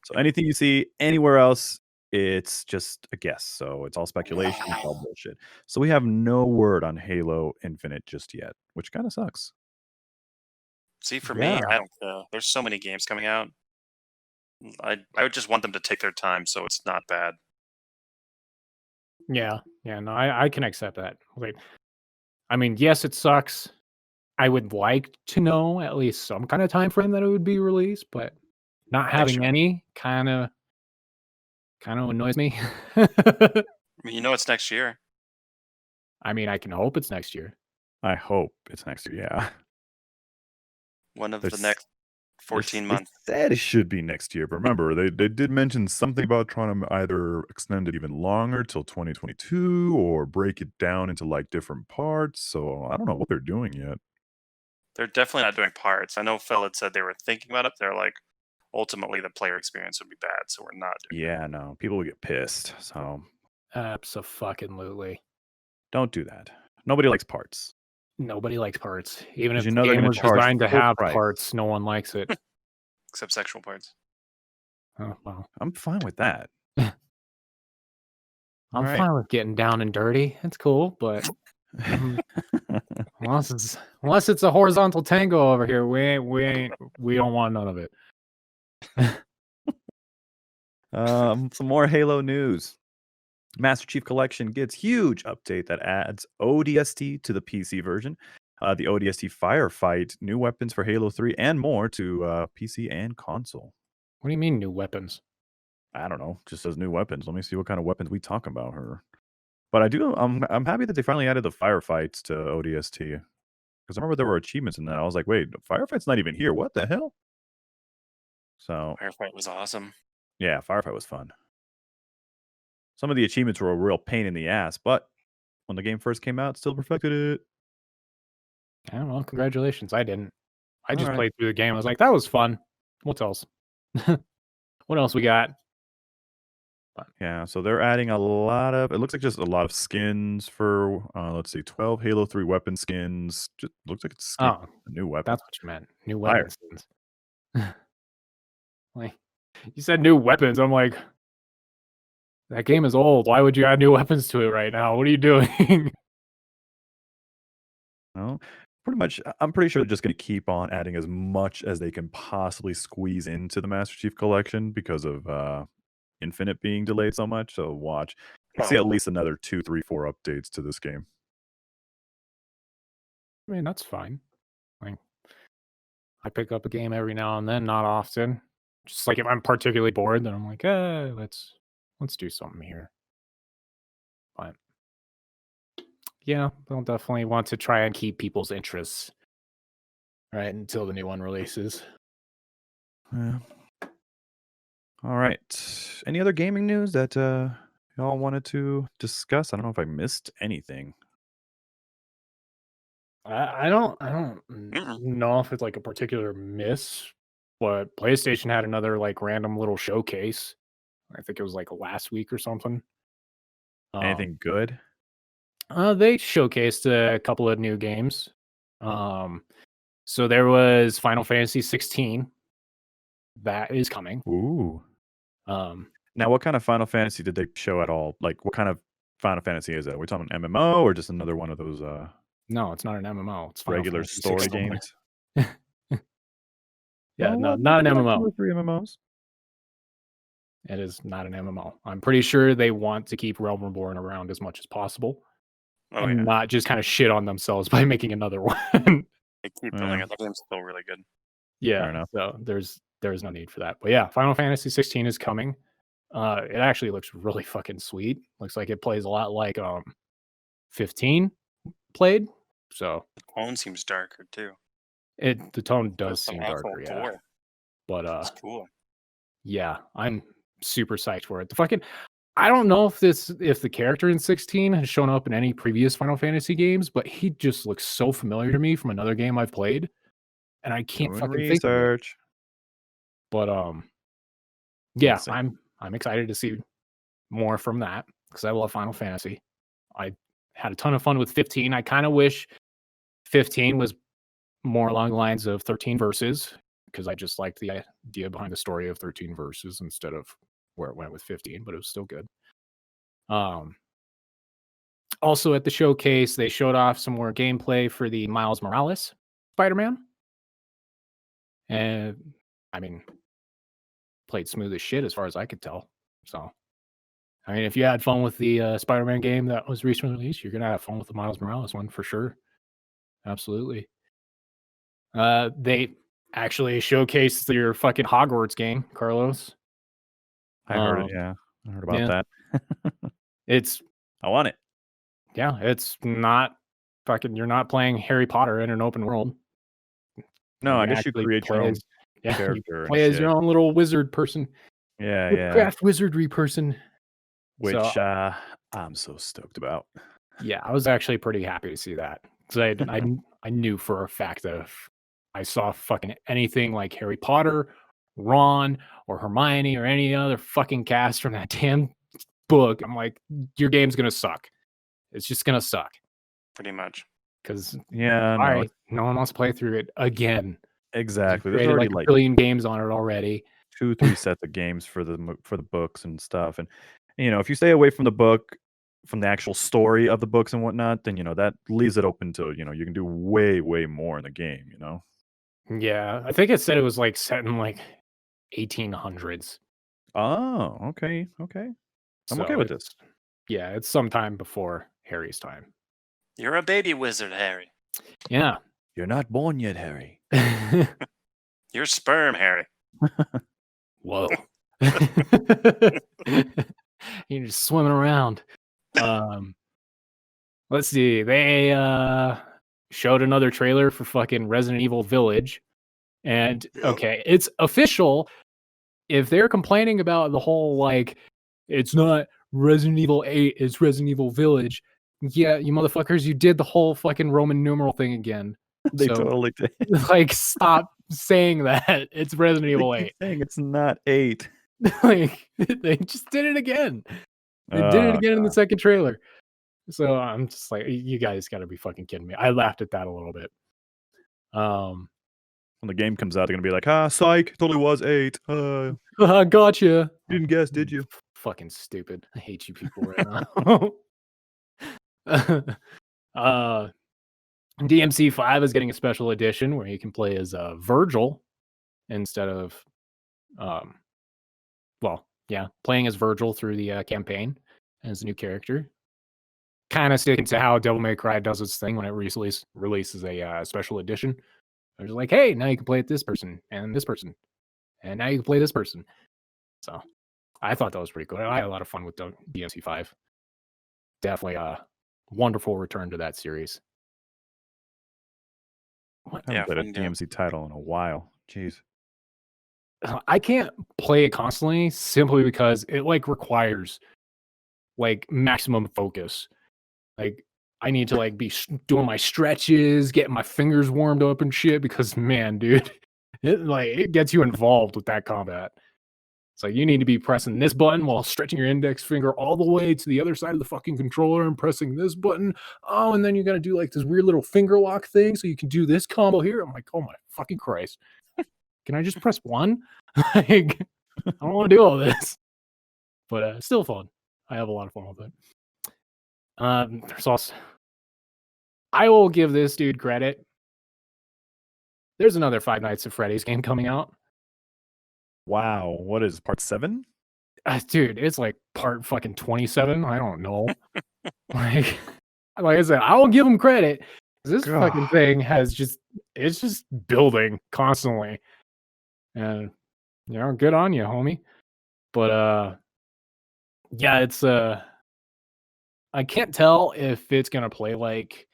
So anything you see anywhere else, it's just a guess. So it's all speculation, it's all bullshit. So we have no word on Halo Infinite just yet, which kind of sucks. See, for me, Yeah. I don't care. There's so many games coming out. I would just want them to take their time, so it's not bad. Yeah. No, I can accept that. Like, I mean, yes, it sucks. I would like to know at least some kind of time frame that it would be released, but not having sure. any kind of annoys me. I mean, you know, it's next year. I mean, I can hope it's next year. I hope it's next year. Yeah. One of There's- the next 14 months. They said it should be next year, but remember, they did mention something about trying to either extend it even longer till 2022 or break it down into like different parts. So I don't know what they're doing yet. They're definitely not doing parts. I know Phil had said they were thinking about it. They're like, ultimately, the player experience would be bad, so we're not doing Yeah, no, people will get pissed. So Abso-fucking-lutely. don't do that. Nobody likes parts. Nobody likes parts. Even 'Cause if you the know they're game gonna was charge designed to full have price. parts, no one likes it. except sexual parts. Oh, well. I'm fine with that. I'm Alright. fine with getting down and dirty. It's cool, but unless it's a horizontal tango over here, we don't want none of it. Some more Halo news. Master Chief Collection gets huge update that adds ODST to the PC version. The ODST Firefight, new weapons for Halo 3, and more to PC and console. What do you mean new weapons? I don't know. Just says new weapons. Let me see what kind of weapons we talk about here. But I'm happy that they finally added the firefights to ODST. Because I remember there were achievements in that. I was like, wait, the firefight's not even here. What the hell? So Firefight was awesome. yeah, firefight was fun. Some of the achievements were a real pain in the ass, but when the game first came out, still perfected it. I don't know. Congratulations. I didn't. I just Alright. played through the game. I was like, that was fun. What else? What else we got? Yeah, so they're adding a lot of, it looks like just a lot of skins for, let's see, 12 Halo 3 weapon skins. Just looks like it's Oh, a new weapon. that's what you meant. New Fire. weapons. Like, you said new weapons. I'm like, that game is old. Why would you add new weapons to it right now? What are you doing? No, pretty much. I'm pretty sure they're just going to keep on adding as much as they can possibly squeeze into the Master Chief Collection because of Infinite being delayed so much. So watch. You'll see at least another 2, 3, 4 updates to this game. I mean, that's fine. Like, I pick up a game every now and then, not often. Just like if I'm particularly bored, then I'm like, let's do something here. But yeah, they'll definitely want to try and keep people's interests right until the new one releases. Yeah. All right. Any other gaming news that y'all wanted to discuss? I don't know if I missed anything. I don't Mm-mm. know if it's like a particular miss, but PlayStation had another like random little showcase. I think it was like last week or something. Anything good? They showcased a couple of new games. So there was Final Fantasy 16 that is coming. Ooh. Um, Now, what kind of Final Fantasy did they show at all? Like, what kind of Final Fantasy is it? We're talking MMO or just another one of those no, it's not an MMO. It's Final regular Fantasy story 16. games? Yeah, Oh, no, well, not an there's like MMO. 2 or 3 MMOs. It is not an MMO. I'm pretty sure they want to keep Realm Reborn around as much as possible, Oh and yeah, not just kind of shit on themselves by making another one. they keep Yeah. building it. That game's still really good. Yeah, enough. so there's no need for that. But yeah, Final Fantasy 16 is coming. It actually looks really fucking sweet. Looks like it plays a lot like 15 played. So The tone seems darker too. the tone does Some seem actual darker, yeah. gore. But It's cool. yeah, I'm super psyched for it. The fucking I don't know if the character in 16 has shown up in any previous Final Fantasy games, but he just looks so familiar to me from another game I've played, and I can't Doing fucking think of it. research. But yeah, see. I'm excited to see more from that because I love Final Fantasy. I had a ton of fun with 15. I kind of wish 15 was more along the lines of 13 verses because I just liked the idea behind the story of 13 verses instead of where it went with 15, but it was still good. Also at the showcase, they showed off some more gameplay for the Miles Morales Spider-Man. And I mean, played smooth as shit as far as I could tell. So, I mean, if you had fun with the Spider-Man game that was recently released, you're going to have fun with the Miles Morales one for sure. Absolutely. They actually showcased your fucking Hogwarts game, Carlos. I heard it, yeah. I heard about yeah. that. It's I want it. yeah, it's not fucking. You're not playing Harry Potter in an open world. No, I You guess you actually create your play own as- yeah, you character and play as your shit. own little wizard person, Yeah, yeah. craft wizardry person. Which So- I'm so stoked about. Yeah, I was actually pretty happy to see that. So I knew for a fact that if I saw fucking anything like Harry Potter, Ron, or Hermione, or any other fucking cast from that damn book, I'm like, your game's gonna suck. It's just gonna suck. Pretty much. Because Yeah, no, alright, no one wants to play through it again. exactly. You There's created already like a like billion games on it already. 2, 3 sets of games for the books and stuff. And if you stay away from the book, from the actual story of the books and whatnot, then that leaves it open to you can do way, way more in the game. Yeah, I think it said it was like set in like 1800s. Oh, okay, okay. I'm okay with this. Yeah, it's sometime before Harry's time. You're a baby wizard, Harry. Yeah. You're not born yet, Harry. You're sperm, Harry. Whoa. You're just swimming around. Let's see. They showed another trailer for fucking Resident Evil Village. And okay, it's official. If they're complaining about the whole like it's not Resident Evil 8, it's Resident Evil Village. Yeah, you motherfuckers, you did the whole fucking Roman numeral thing again. They So, totally did. like, stop saying that. It's Resident They Evil keep 8. saying it's not 8. Like, they just did it again. They did it again in the second trailer. So I'm just like, you guys got to be fucking kidding me. I laughed at that a little bit. When the game comes out, they're gonna be like, psych, totally was 8. Gotcha. You didn't guess, did you? Fucking stupid. I hate you people right now. DMC5 is getting a special edition where you can play as Virgil instead of, playing as Virgil through the campaign as a new character. Kind of sticking to how Devil May Cry does its thing when it releases a special edition. They're just like, hey, now you can play with this person and this person. and now you can play this person. So I thought that was pretty cool. I had a lot of fun with the DMC5. Definitely a wonderful return to that series. I haven't played a DMC title in a while. Jeez. I can't play it constantly simply because it like requires like maximum focus. Like I need to like be doing my stretches, getting my fingers warmed up and shit because man, dude, it gets you involved with that combat. It's like you need to be pressing this button while stretching your index finger all the way to the other side of the fucking controller and pressing this button. Oh, and then you got to do like this weird little finger lock thing so you can do this combo here. I'm like, oh my fucking Christ. Can I just press one? Like, I don't want to do all this. But still fun. I have a lot of fun with it. There's also, I will give this dude credit. There's another Five Nights at Freddy's game coming out. Wow, what is part 7? Dude, it's like part fucking 27. I don't know. like I said, I will give him credit. This fucking thing it's just building constantly. And you know, good on you, homie. But yeah, it's I can't tell if it's gonna play like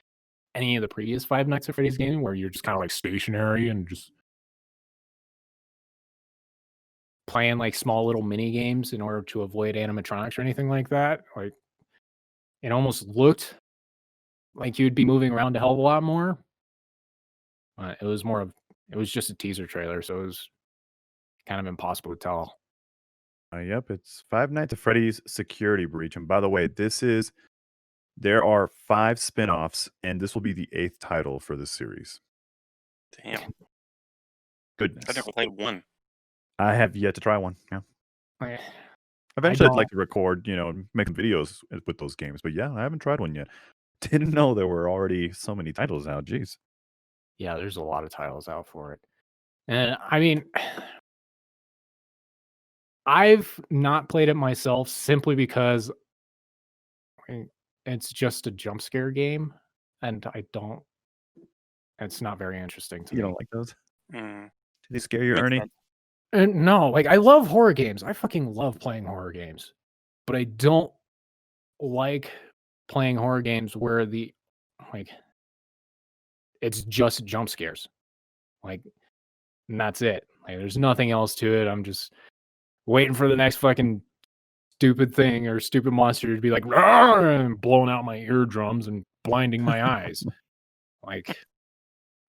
any of the previous Five Nights at Freddy's game where you're just kind of like stationary and just playing like small little mini games in order to avoid animatronics or anything like that. Like it almost looked like you'd be moving around a hell of a lot more. It was just a teaser trailer, so it was kind of impossible to tell. Yep, it's Five Nights at Freddy's Security Breach. And by the way, there are 5 spin-offs, and this will be the 8th title for this series. Damn. Goodness. I never played one. I have yet to try one. Yeah. Eventually, I'd like to record, make some videos with those games. But yeah, I haven't tried one yet. Didn't know there were already so many titles out. Jeez. Yeah, there's a lot of titles out for it. And I mean, I've not played it myself simply because it's just a jump scare game. And it's not very interesting to me. You don't like those? Mm. Did they scare you, Ernie? And no, like I love horror games. I fucking love playing horror games. But I don't like playing horror games where it's just jump scares. Like, and that's it. Like there's nothing else to it. I'm just waiting for the next fucking stupid thing or stupid monster to be like and blowing out my eardrums and blinding my eyes. Like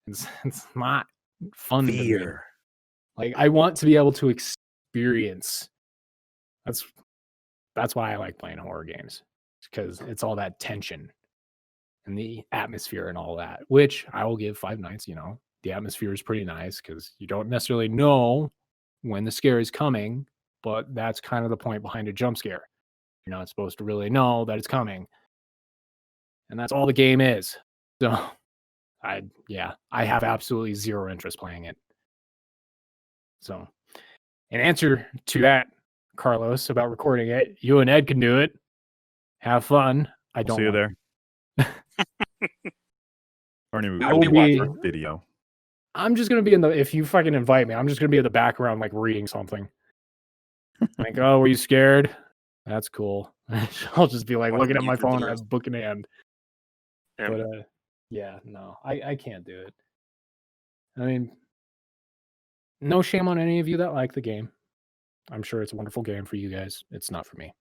it's not fun to me. Like I want to be able to experience. That's why I like playing horror games, because it's all that tension and the atmosphere and all that. Which I will give Five Nights. The atmosphere is pretty nice because you don't necessarily know when the scare is coming, but that's kind of the point behind a jump scare. You're not supposed to really know that it's coming, and that's all the game is. So, I have absolutely zero interest playing it. So, in answer to that, Carlos, about recording it, you and Ed can do it. Have fun. I don't see you there. Ernie, I will be video. I'm just gonna be if you fucking invite me, I'm just gonna be in the background like reading something. Like, oh, were you scared? That's cool. I'll just be like looking at my phone and I have a book in hand. Yeah. But yeah, no, I can't do it. I mean, no shame on any of you that like the game. I'm sure it's a wonderful game for you guys. It's not for me.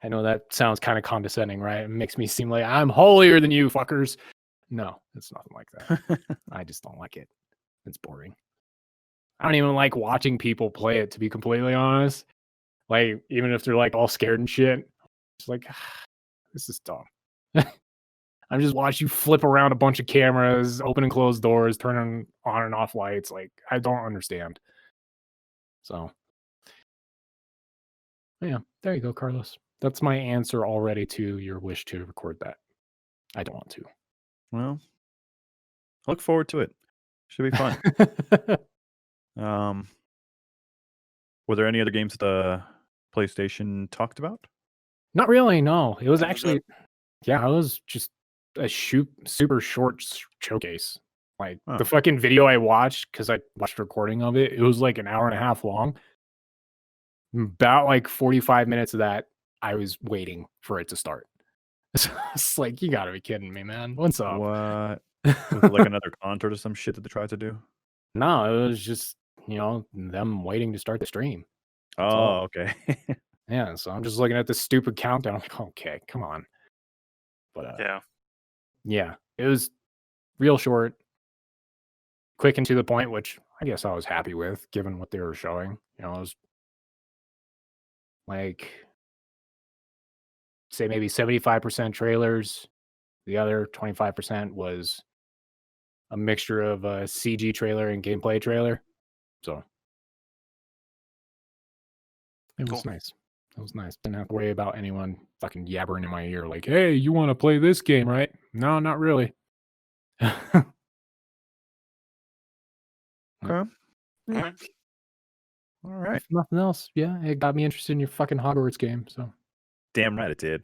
I know that sounds kind of condescending, right? It makes me seem like I'm holier than you fuckers. No, it's nothing like that. I just don't like it. It's boring. I don't even like watching people play it, to be completely honest. Like, even if they're like all scared and shit, it's like, this is dumb. I'm just watching you flip around a bunch of cameras, open and close doors, turn on and off lights. Like, I don't understand. So, yeah, there you go, Carlos. That's my answer already to your wish to record that. I don't want to. Well, I look forward to it. Should be fun. Were there any other games the PlayStation talked about? Not really, no. It was actually, it was just a super short showcase. Like Huh. the fucking video I watched, because I watched a recording of it, it was like an hour and a half long. About like 45 minutes of that, I was waiting for it to start. So it's like, you gotta be kidding me, man. What's up? What? Was it like another concert or some shit that they tried to do? No, it was just, them waiting to start the stream. That's Oh, all. okay. Yeah, so I'm just looking at this stupid countdown. I'm like, okay, come on. But Yeah. yeah, it was real short, quick and to the point, which I guess I was happy with, given what they were showing. It was like, say maybe 75% trailers. The other 25% was a mixture of a CG trailer and gameplay trailer. So it was Cool. nice. It was nice. Didn't have to worry about anyone fucking yabbering in my ear like, hey, you want to play this game, right? No, not really. Okay. Alright. All right. If nothing else, yeah, it got me interested in your fucking Hogwarts game. So Damn right it did.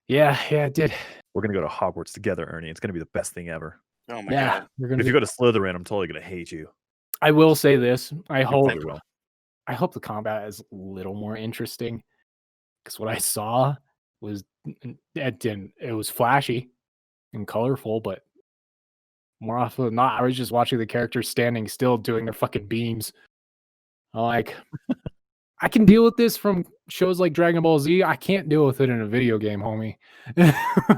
yeah, it did. We're gonna go to Hogwarts together, Ernie. It's gonna be the best thing ever. Oh my Yeah, god. we're But gonna. if you go to Slytherin, I'm totally gonna hate you. I will say this. I You hope. probably will. I hope the combat is a little more interesting, because what I saw was it was flashy and colorful, but more often than not, I was just watching the characters standing still doing their fucking beams. I'm like, I can deal with this from shows like Dragon Ball Z. I can't deal with it in a video game, homie.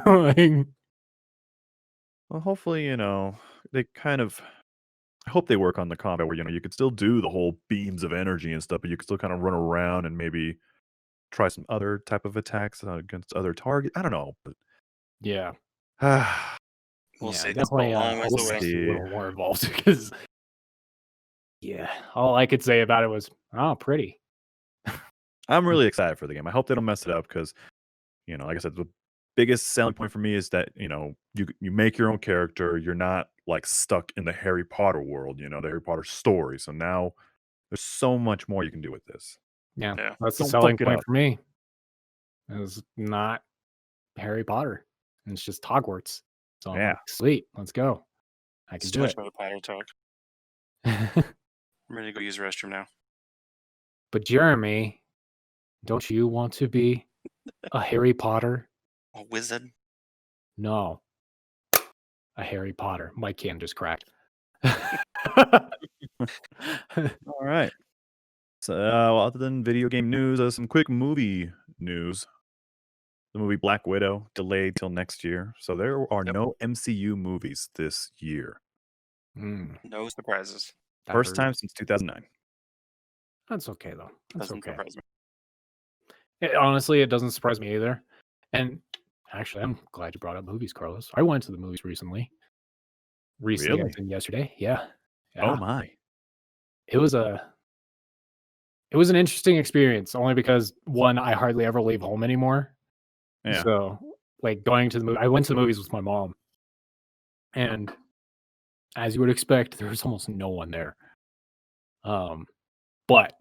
Like, Well, hopefully, they kind of. I hope they work on the combat where you could still do the whole beams of energy and stuff, but you could still kind of run around and maybe try some other type of attacks against other targets. I don't know, but yeah, We'll yeah, see. definitely. It's a long ways We'll away. see a little more involved because, yeah, all I could say about it was, oh, pretty. I'm really excited for the game. I hope they don't mess it up because, like I said, the biggest selling point for me is that you make your own character. You're not like stuck in the Harry Potter world, the Harry Potter story. So now there's so much more you can do with this. Yeah, Yeah. that's the Don't selling fuck it point up. for me. It's not Harry Potter. It's just Hogwarts. So I'm Yeah. like, sweet, let's go. I It's can too do much it. Harry Potter talk. I'm ready to go use the restroom now. But Jeremy, don't you want to be a Harry Potter? A wizard. No. A Harry Potter. My can just cracked. All right. So, well, other than video game news, some quick movie news. The movie Black Widow delayed till next year, so there are Yep. no MCU movies this year. No surprises. First time since 2009. That's okay though. That's Doesn't okay. surprise me. Honestly, it doesn't surprise me either. And actually, I'm glad you brought up movies, Carlos. I went to the movies recently. Recently, Really? as in yesterday. Yeah. Oh my! It was an interesting experience, only because one, I hardly ever leave home anymore. Yeah. So, like going to the movie, I went to the movies with my mom, and as you would expect, there was almost no one there. But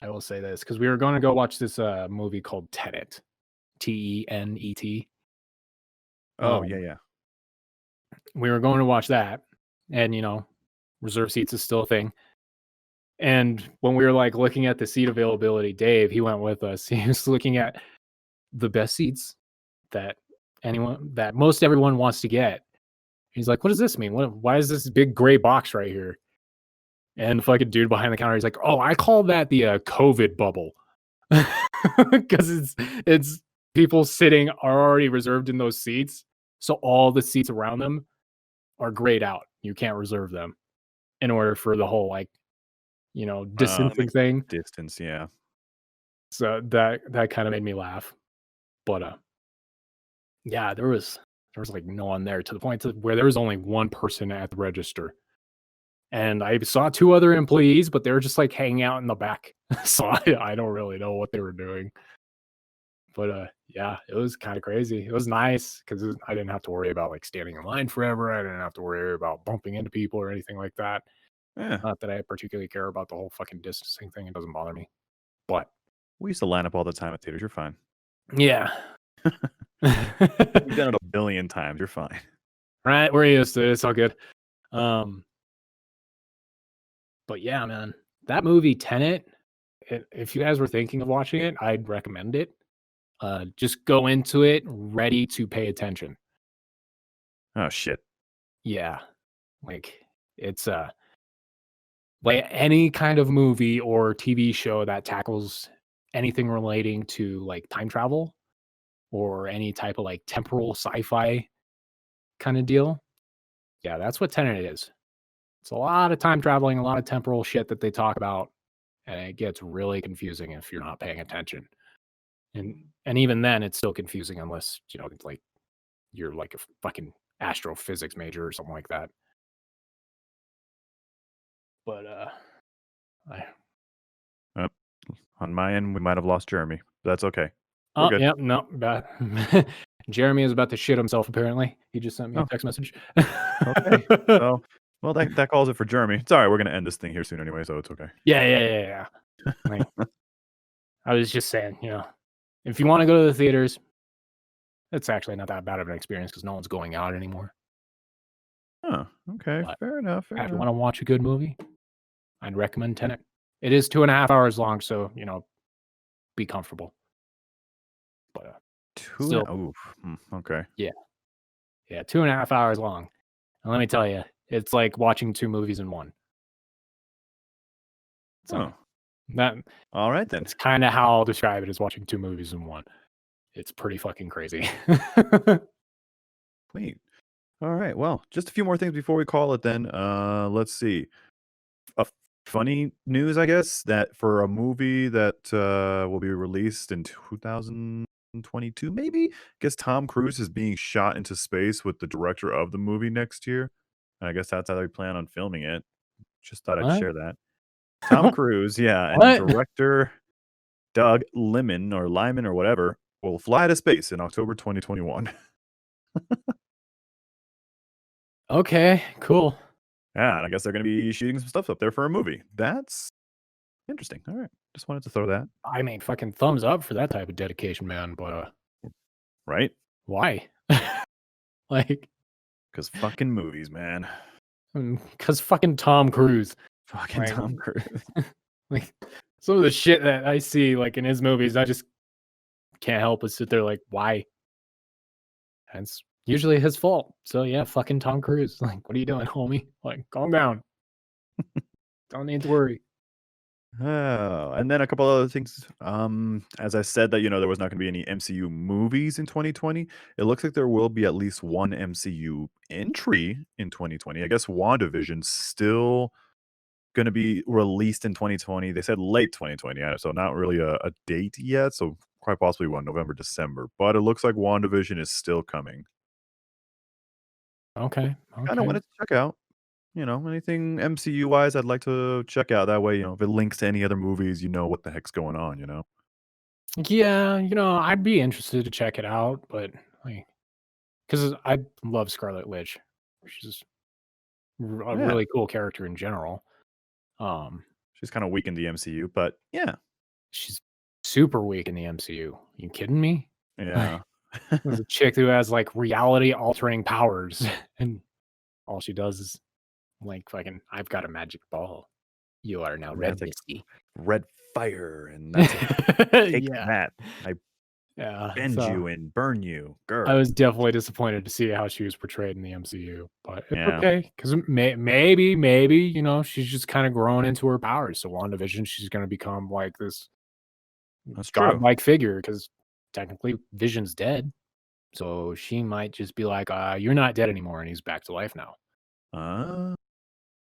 I will say this, because we were going to go watch this movie called Tenet, Tenet. Oh yeah. We were going to watch that, and reserve seats is still a thing. And when we were like looking at the seat availability, Dave, he went with us. He was looking at the best seats that most everyone wants to get. He's like, what does this mean? Why is this big gray box right here? And the fucking dude behind the counter, he's like, oh, I call that the COVID bubble. Because it's people sitting are already reserved in those seats. So all the seats around them are grayed out. You can't reserve them in order for the whole distancing thing. Distance, yeah. So that kind of made me laugh. But yeah, there was like no one there, to the point where there was only one person at the register. And I saw two other employees, but they were just like hanging out in the back. So I don't really know what they were doing. But yeah, it was kind of crazy. It was nice because I didn't have to worry about like standing in line forever. I didn't have to worry about bumping into people or anything like that. Yeah. Not that I particularly care about the whole fucking distancing thing. It doesn't bother me. But We used to line up all the time at theaters. You're fine. yeah. You've done it a billion times. You're fine. Right, we're used to it. It's all good. But yeah, man, that movie Tenet. If you guys were thinking of watching it, I'd recommend it. Just go into it ready to pay attention. Oh shit. Yeah, like it's like any kind of movie or TV show that tackles anything relating to like time travel or any type of like temporal sci-fi kind of deal. Yeah, that's what Tenet is. It's a lot of time traveling, a lot of temporal shit that they talk about, and it gets really confusing if you're not paying attention. And even then, it's still confusing unless like you're like a fucking astrophysics major or something like that. But I On my end, we might have lost Jeremy. That's okay. We're oh good. yeah, no, Jeremy is about to shit himself. Apparently, he just sent me a Oh. text message. Okay. So, well, that calls it for Jeremy. It's all right. We're gonna end this thing here soon anyway, so it's okay. Yeah. Like, I was just saying, if you want to go to the theaters, it's actually not that bad of an experience because no one's going out anymore. Oh, okay. But Fair enough. Fair If you enough. want to watch a good movie, I'd recommend Tenet. It is 2.5 hours long, so be comfortable. But still, okay. yeah, 2.5 hours long. And let me tell you, it's like watching 2 movies in one. So All right then. It's kind of how I'll describe it, as watching 2 movies in one. It's pretty fucking crazy. Sweet. All right. Well, just a few more things before we call it then. Let's see. A funny news, I guess, that for a movie that will be released in 2022, maybe. I guess Tom Cruise is being shot into space with the director of the movie next year. I guess that's how they plan on filming it. Just thought I'd What? share that. Tom Cruise, yeah, and What? director Doug Liman or whatever will fly to space in October 2021. Okay, cool. Yeah, and I guess they're going to be shooting some stuff up there for a movie. That's interesting. All right. Just wanted to throw that. I mean, fucking thumbs up for that type of dedication, man. But Right? why? Like, Because fucking movies, man. because fucking Tom Cruise. Fucking Right. Tom Cruise. Like, some of the shit that I see, like in his movies, I just can't help but sit there like, why? And it's usually his fault. So yeah, fucking Tom Cruise. Like, what are you doing, homie? Like, calm down. Don't need to worry. Oh, and then a couple other things. As I said that, there was not going to be any MCU movies in 2020. It looks like there will be at least one MCU entry in 2020. I guess WandaVision's still going to be released in 2020. They said late 2020, so not really a date yet. So quite possibly November, December. But it looks like WandaVision is still coming. Okay. Kind of wanted to check out. Anything MCU wise, I'd like to check out. That way, if it links to any other movies, what the heck's going on. Yeah, I'd be interested to check it out, but like, because I love Scarlet Witch. She's a really cool character in general. She's kind of weak in the MCU, but yeah, she's super weak in the MCU. You kidding me? yeah. There's a chick who has like reality altering powers, and all she does is like fucking, I've got a magic ball. You are now red, Misty. Red fire, and that's take that. I bend you and burn you, girl. I was definitely disappointed to see how she was portrayed in the MCU, but it's okay because maybe she's just kind of growing into her powers. So WandaVision, she's going to become like this godlike figure because technically Vision's dead, so she might just be like, "You're not dead anymore," and he's back to life now.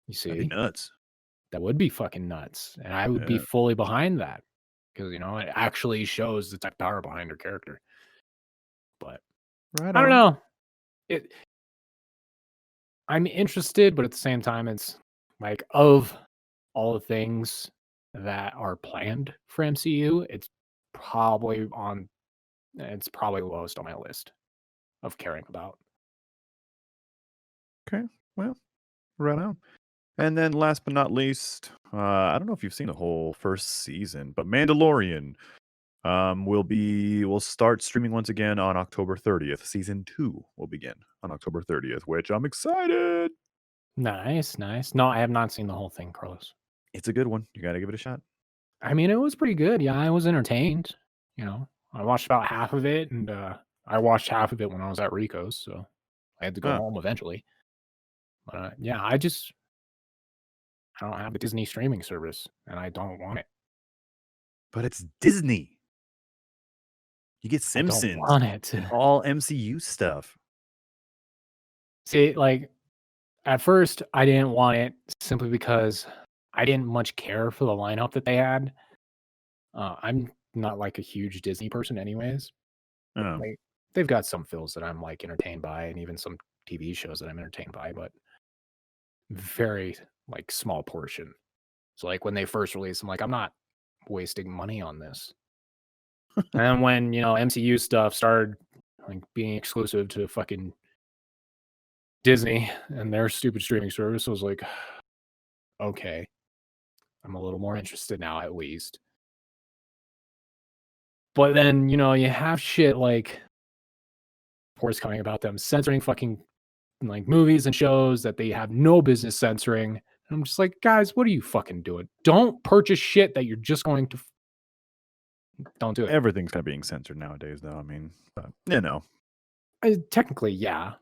You see, that'd be nuts. That would be fucking nuts, and I would be fully behind that because it actually shows the type of power behind her character. But I don't know. I'm interested, but at the same time, it's like, of all the things that are planned for MCU, it's probably lowest on my list of caring about. Okay, well, right on. And then last but not least, I don't know if you've seen the whole first season, but Mandalorian will start streaming once again on October 30th. Season 2 will begin on October 30th, which I'm excited. Nice. No, I have not seen the whole thing, Carlos. It's a good one. You got to give it a shot. I mean, it was pretty good. Yeah, I was entertained. I watched about half of it, and I watched half of it when I was at Rico's, so I had to go home eventually. But yeah, I don't have a Disney streaming service, and I don't want it. But it's Disney. You get I don't Simpsons want it. and all MCU stuff. See, like at first, I didn't want it simply because I didn't much care for the lineup that they had. I'm not like a huge Disney person, anyways. Oh. Like they've got some films that I'm like entertained by, and even some TV shows that I'm entertained by, but very like small portion. So like when they first released, I'm like, I'm not wasting money on this. And when MCU stuff started like being exclusive to fucking Disney and their stupid streaming service, I was like, okay, I'm a little more interested now, at least. But then you have shit like reports coming about them censoring fucking like movies and shows that they have no business censoring. And I'm just like, guys, what are you fucking doing? Don't purchase shit that you're just going to. Don't do it. Everything's kind of being censored nowadays, though. I mean, but, technically, yeah,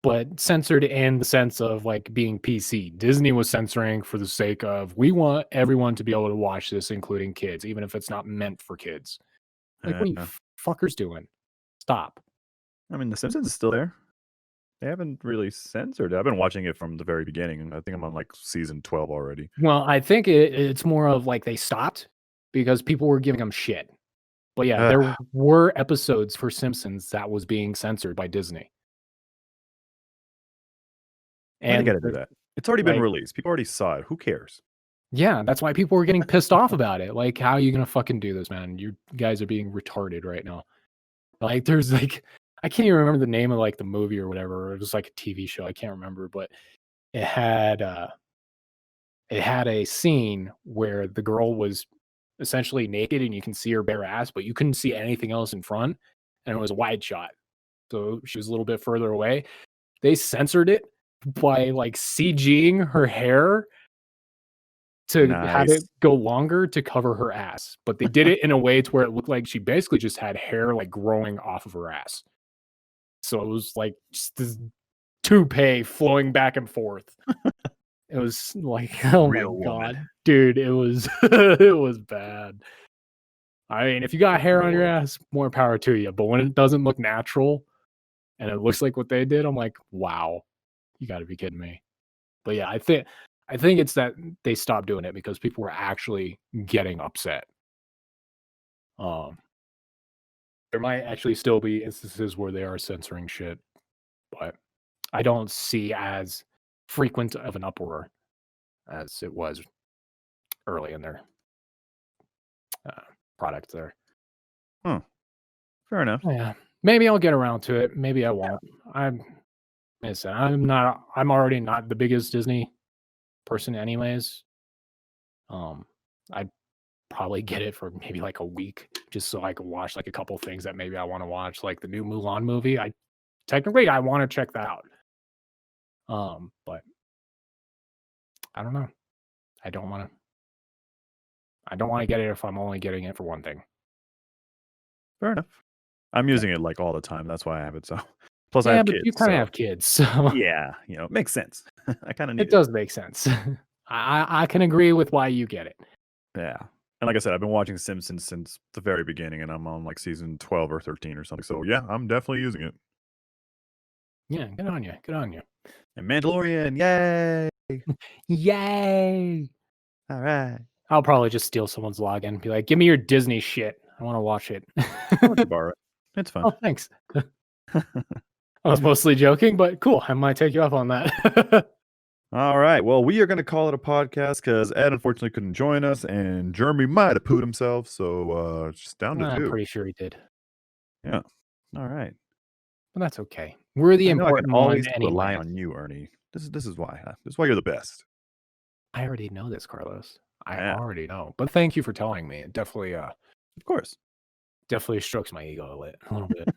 but censored in the sense of like being PC. Disney was censoring for the sake of we want everyone to be able to watch this, including kids, even if it's not meant for kids. Like, what are you fuckers doing? Stop. I mean, The Simpsons is still there. They haven't really censored it. I've been watching it from the very beginning, and I think I'm on like season 12 already. Well, I think it's more of like they stopped because people were giving them shit. But yeah, there were episodes for Simpsons that was being censored by Disney. And you got to do that. It's already been released. People already saw it. Who cares? Yeah, that's why people were getting pissed off about it. Like, how are you gonna fucking do this, man? You guys are being retarded right now. Like, there's like, I can't even remember the name of like the movie or whatever. It was like a TV show. I can't remember, but it had a scene where the girl was essentially naked and you can see her bare ass, but you couldn't see anything else in front, and it was a wide shot. So she was a little bit further away. They censored it by like CGing her hair to have it go longer to cover her ass, but they did it in a way to where it looked like she basically just had hair like growing off of her ass. So it was like just this toupee flowing back and forth. It was like, oh my god, dude, it was it was bad. I mean, if you got hair on your ass, more power to you. But when it doesn't look natural and it looks like what they did, I'm like, wow, you got to be kidding me. But yeah, I think it's that they stopped doing it because people were actually getting upset. There might actually still be instances where they are censoring shit, but I don't see as frequent of an uproar as it was early in their product there. Fair enough. Yeah, maybe I'll get around to it. Maybe I won't. I'm already not the biggest Disney person anyways. I'd probably get it for maybe like a week just so I can watch like a couple things that maybe I want to watch, like the new Mulan movie. I want to check that out. But I don't know. I don't want to get it if I'm only getting it for one thing. Fair enough. I'm using it like all the time. That's why I have it. So plus I have kids. You kind of have kids, so yeah, it makes sense. I kind of need it. Does make sense. I can agree with why you get it. Yeah. And like I said, I've been watching Simpsons since the very beginning, and I'm on like season 12 or 13 or something. So yeah, I'm definitely using it. Yeah, good on you. Good on you. And Mandalorian, yay! Yay! All right. I'll probably just steal someone's login and be like, give me your Disney shit. I want to watch it. I'll let you borrow it. It's fun. Oh, thanks. I was mostly joking, but cool. I might take you up on that. All right. Well, we are going to call it a podcast because Ed unfortunately couldn't join us, and Jeremy might have pooed himself. So just down to 2. I'm pretty sure he did. Yeah. All right. But that's okay. We're the important one. Always rely on you, Ernie. This is why. This is why you're the best. I already know this, Carlos. I already know. But thank you for telling me. It definitely, of course, definitely strokes my ego a little bit.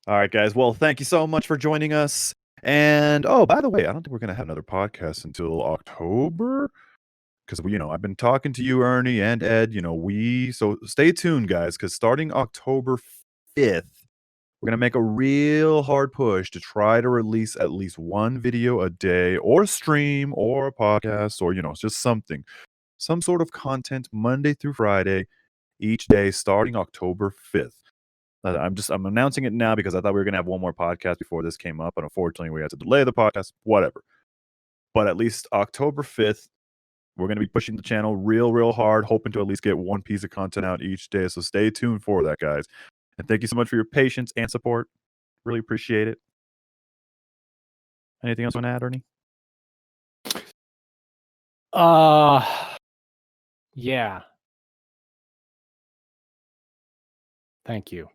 All right, guys. Well, thank you so much for joining us. And oh, by the way, I don't think we're gonna have another podcast until October. Because I've been talking to you, Ernie and Ed. So stay tuned, guys, because starting October 5th, we're gonna make a real hard push to try to release at least one video a day, or a stream, or a podcast, or just something, some sort of content Monday through Friday, each day, starting October 5th. I'm announcing it now because I thought we were gonna have one more podcast before this came up, and unfortunately, we had to delay the podcast. Whatever. But at least October 5th. We're going to be pushing the channel real hard, hoping to at least get one piece of content out each day. So stay tuned for that, guys. And thank you so much for your patience and support. Really appreciate it. Anything else you want to add, Ernie? Yeah. Thank you.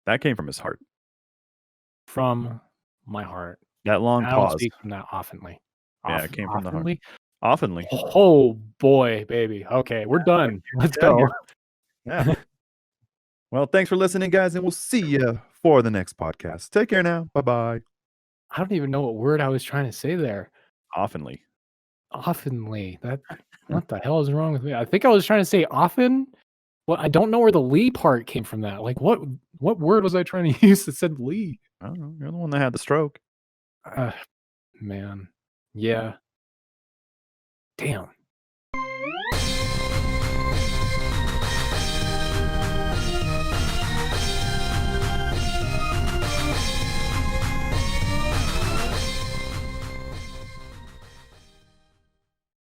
That came from his heart. From my heart. That long I don't pause. speak from that oftenly. Yeah, it came from the heart. Oftenly. Oh boy, baby. Okay, we're done. Let's go. Yeah. Well, thanks for listening, guys, and we'll see you for the next podcast. Take care now. Bye-bye. I don't even know what word I was trying to say there. Oftenly. Oftenly. What the hell is wrong with me? I think I was trying to say often. Well, I don't know where the Lee part came from that. Like what word was I trying to use that said Lee? I don't know. You're the one that had the stroke. Man. Yeah. Damn.